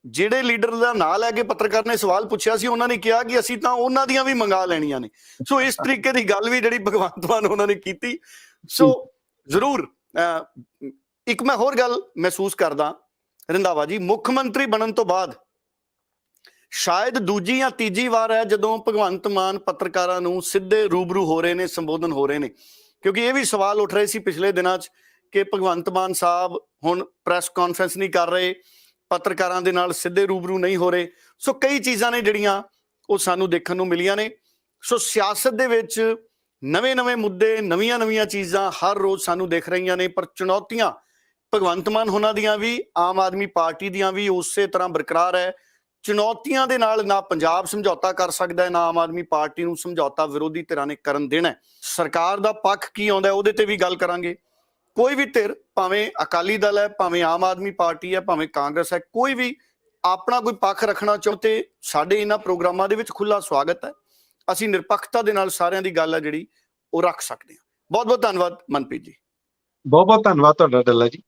Speaker 1: ਜਿਹੜੇ ਲੀਡਰ ਦਾ ਨਾਂ ਲੈ ਕੇ ਪੱਤਰਕਾਰ ਨੇ ਸਵਾਲ ਪੁੱਛਿਆ ਸੀ, ਉਹਨਾਂ ਨੇ ਕਿਹਾ ਕਿ ਅਸੀਂ ਤਾਂ ਉਹਨਾਂ ਦੀਆਂ ਵੀ ਮੰਗਾ ਲੈਣੀਆਂ ਨੇ। ਸੋ ਇਸ ਤਰੀਕੇ ਦੀ ਗੱਲ ਵੀ ਜਿਹੜੀ ਭਗਵੰਤ ਮਾਨ ਉਹਨਾਂ ਨੇ ਕੀਤੀ। ਸੋ ਜ਼ਰੂਰ ਇੱਕ ਮੈਂ ਹੋਰ ਗੱਲ ਮਹਿਸੂਸ ਕਰਦਾ ਰੰਧਾਵਾ ਜੀ, ਮੁੱਖ ਮੰਤਰੀ ਬਣਨ ਤੋਂ ਬਾਅਦ ਸ਼ਾਇਦ ਦੂਜੀ ਜਾਂ ਤੀਜੀ ਵਾਰ ਹੈ ਜਦੋਂ ਭਗਵੰਤ ਮਾਨ ਪੱਤਰਕਾਰਾਂ ਨੂੰ ਸਿੱਧੇ ਰੂਬਰੂ ਹੋ ਰਹੇ ਨੇ, ਸੰਬੋਧਨ ਹੋ ਰਹੇ ਨੇ। ਕਿਉਂਕਿ ਇਹ ਵੀ ਸਵਾਲ ਉੱਠ ਰਹੇ ਸੀ ਪਿਛਲੇ ਦਿਨਾਂ 'ਚ ਕਿ ਭਗਵੰਤ ਮਾਨ ਸਾਹਿਬ ਹੁਣ ਪ੍ਰੈਸ ਕਾਨਫਰੰਸ ਨਹੀਂ ਕਰ ਰਹੇ, ਪੱਤਰਕਾਰਾਂ ਦੇ ਨਾਲ ਸਿੱਧੇ ਰੂਬਰੂ ਨਹੀਂ ਹੋ ਰਹੇ। ਸੋ ਕਈ ਚੀਜ਼ਾਂ ਨੇ ਜਿਹੜੀਆਂ ਉਹ ਸਾਨੂੰ ਦੇਖਣ ਨੂੰ ਮਿਲੀਆਂ ਨੇ। ਸੋ ਸਿਆਸਤ ਦੇ ਵਿੱਚ ਨਵੇਂ ਮੁੱਦੇ, ਨਵੀਆਂ ਚੀਜ਼ਾਂ ਹਰ ਰੋਜ਼ ਸਾਨੂੰ ਦਿਖ ਰਹੀਆਂ ਨੇ। ਪਰ ਚੁਣੌਤੀਆਂ ਭਗਵੰਤ ਮਾਨ ਉਹਨਾਂ ਦੀਆਂ ਵੀ, ਆਮ ਆਦਮੀ ਪਾਰਟੀ ਦੀਆਂ ਵੀ ਉਸੇ ਤਰ੍ਹਾਂ ਬਰਕਰਾਰ ਹੈ। ਚੁਣੌਤੀਆਂ ਦੇ ਨਾਲ ਨਾ ਪੰਜਾਬ ਸਮਝੌਤਾ ਕਰ ਸਕਦਾ ਹੈ, ਨਾ ਆਮ ਆਦਮੀ ਪਾਰਟੀ ਨੂੰ ਸਮਝੌਤਾ ਵਿਰੋਧੀ ਧਿਰਾਂ ਨੇ ਕਰਨ ਦੇਣਾ। ਸਰਕਾਰ ਦਾ ਪੱਖ ਕੀ ਆਉਂਦਾ ਉਹਦੇ ਤੇ ਵੀ ਗੱਲ ਕਰਾਂਗੇ। ਕੋਈ ਵੀ ਧਿਰ, ਭਾਵੇਂ ਅਕਾਲੀ ਦਲ ਹੈ, ਭਾਵੇਂ ਆਮ ਆਦਮੀ ਪਾਰਟੀ ਹੈ, ਭਾਵੇਂ ਕਾਂਗਰਸ ਹੈ, ਕੋਈ ਵੀ ਆਪਣਾ ਕੋਈ ਪੱਖ ਰੱਖਣਾ ਚਾਹੁੰਦੇ, ਸਾਡੇ ਇਹਨਾਂ ਪ੍ਰੋਗਰਾਮਾਂ ਦੇ ਵਿੱਚ ਖੁੱਲਾ ਸਵਾਗਤ ਹੈ। ਅਸੀਂ ਨਿਰਪੱਖਤਾ ਦੇ ਨਾਲ ਸਾਰਿਆਂ ਦੀ ਗੱਲ ਹੈ ਜਿਹੜੀ ਉਹ ਰੱਖ ਸਕਦੇ ਹਾਂ। ਬਹੁਤ ਬਹੁਤ ਧੰਨਵਾਦ ਮਨਪ੍ਰੀਤ ਜੀ।
Speaker 2: ਬਹੁਤ ਬਹੁਤ ਧੰਨਵਾਦ ਤੁਹਾਡਾ ਡੱਲਾ ਜੀ।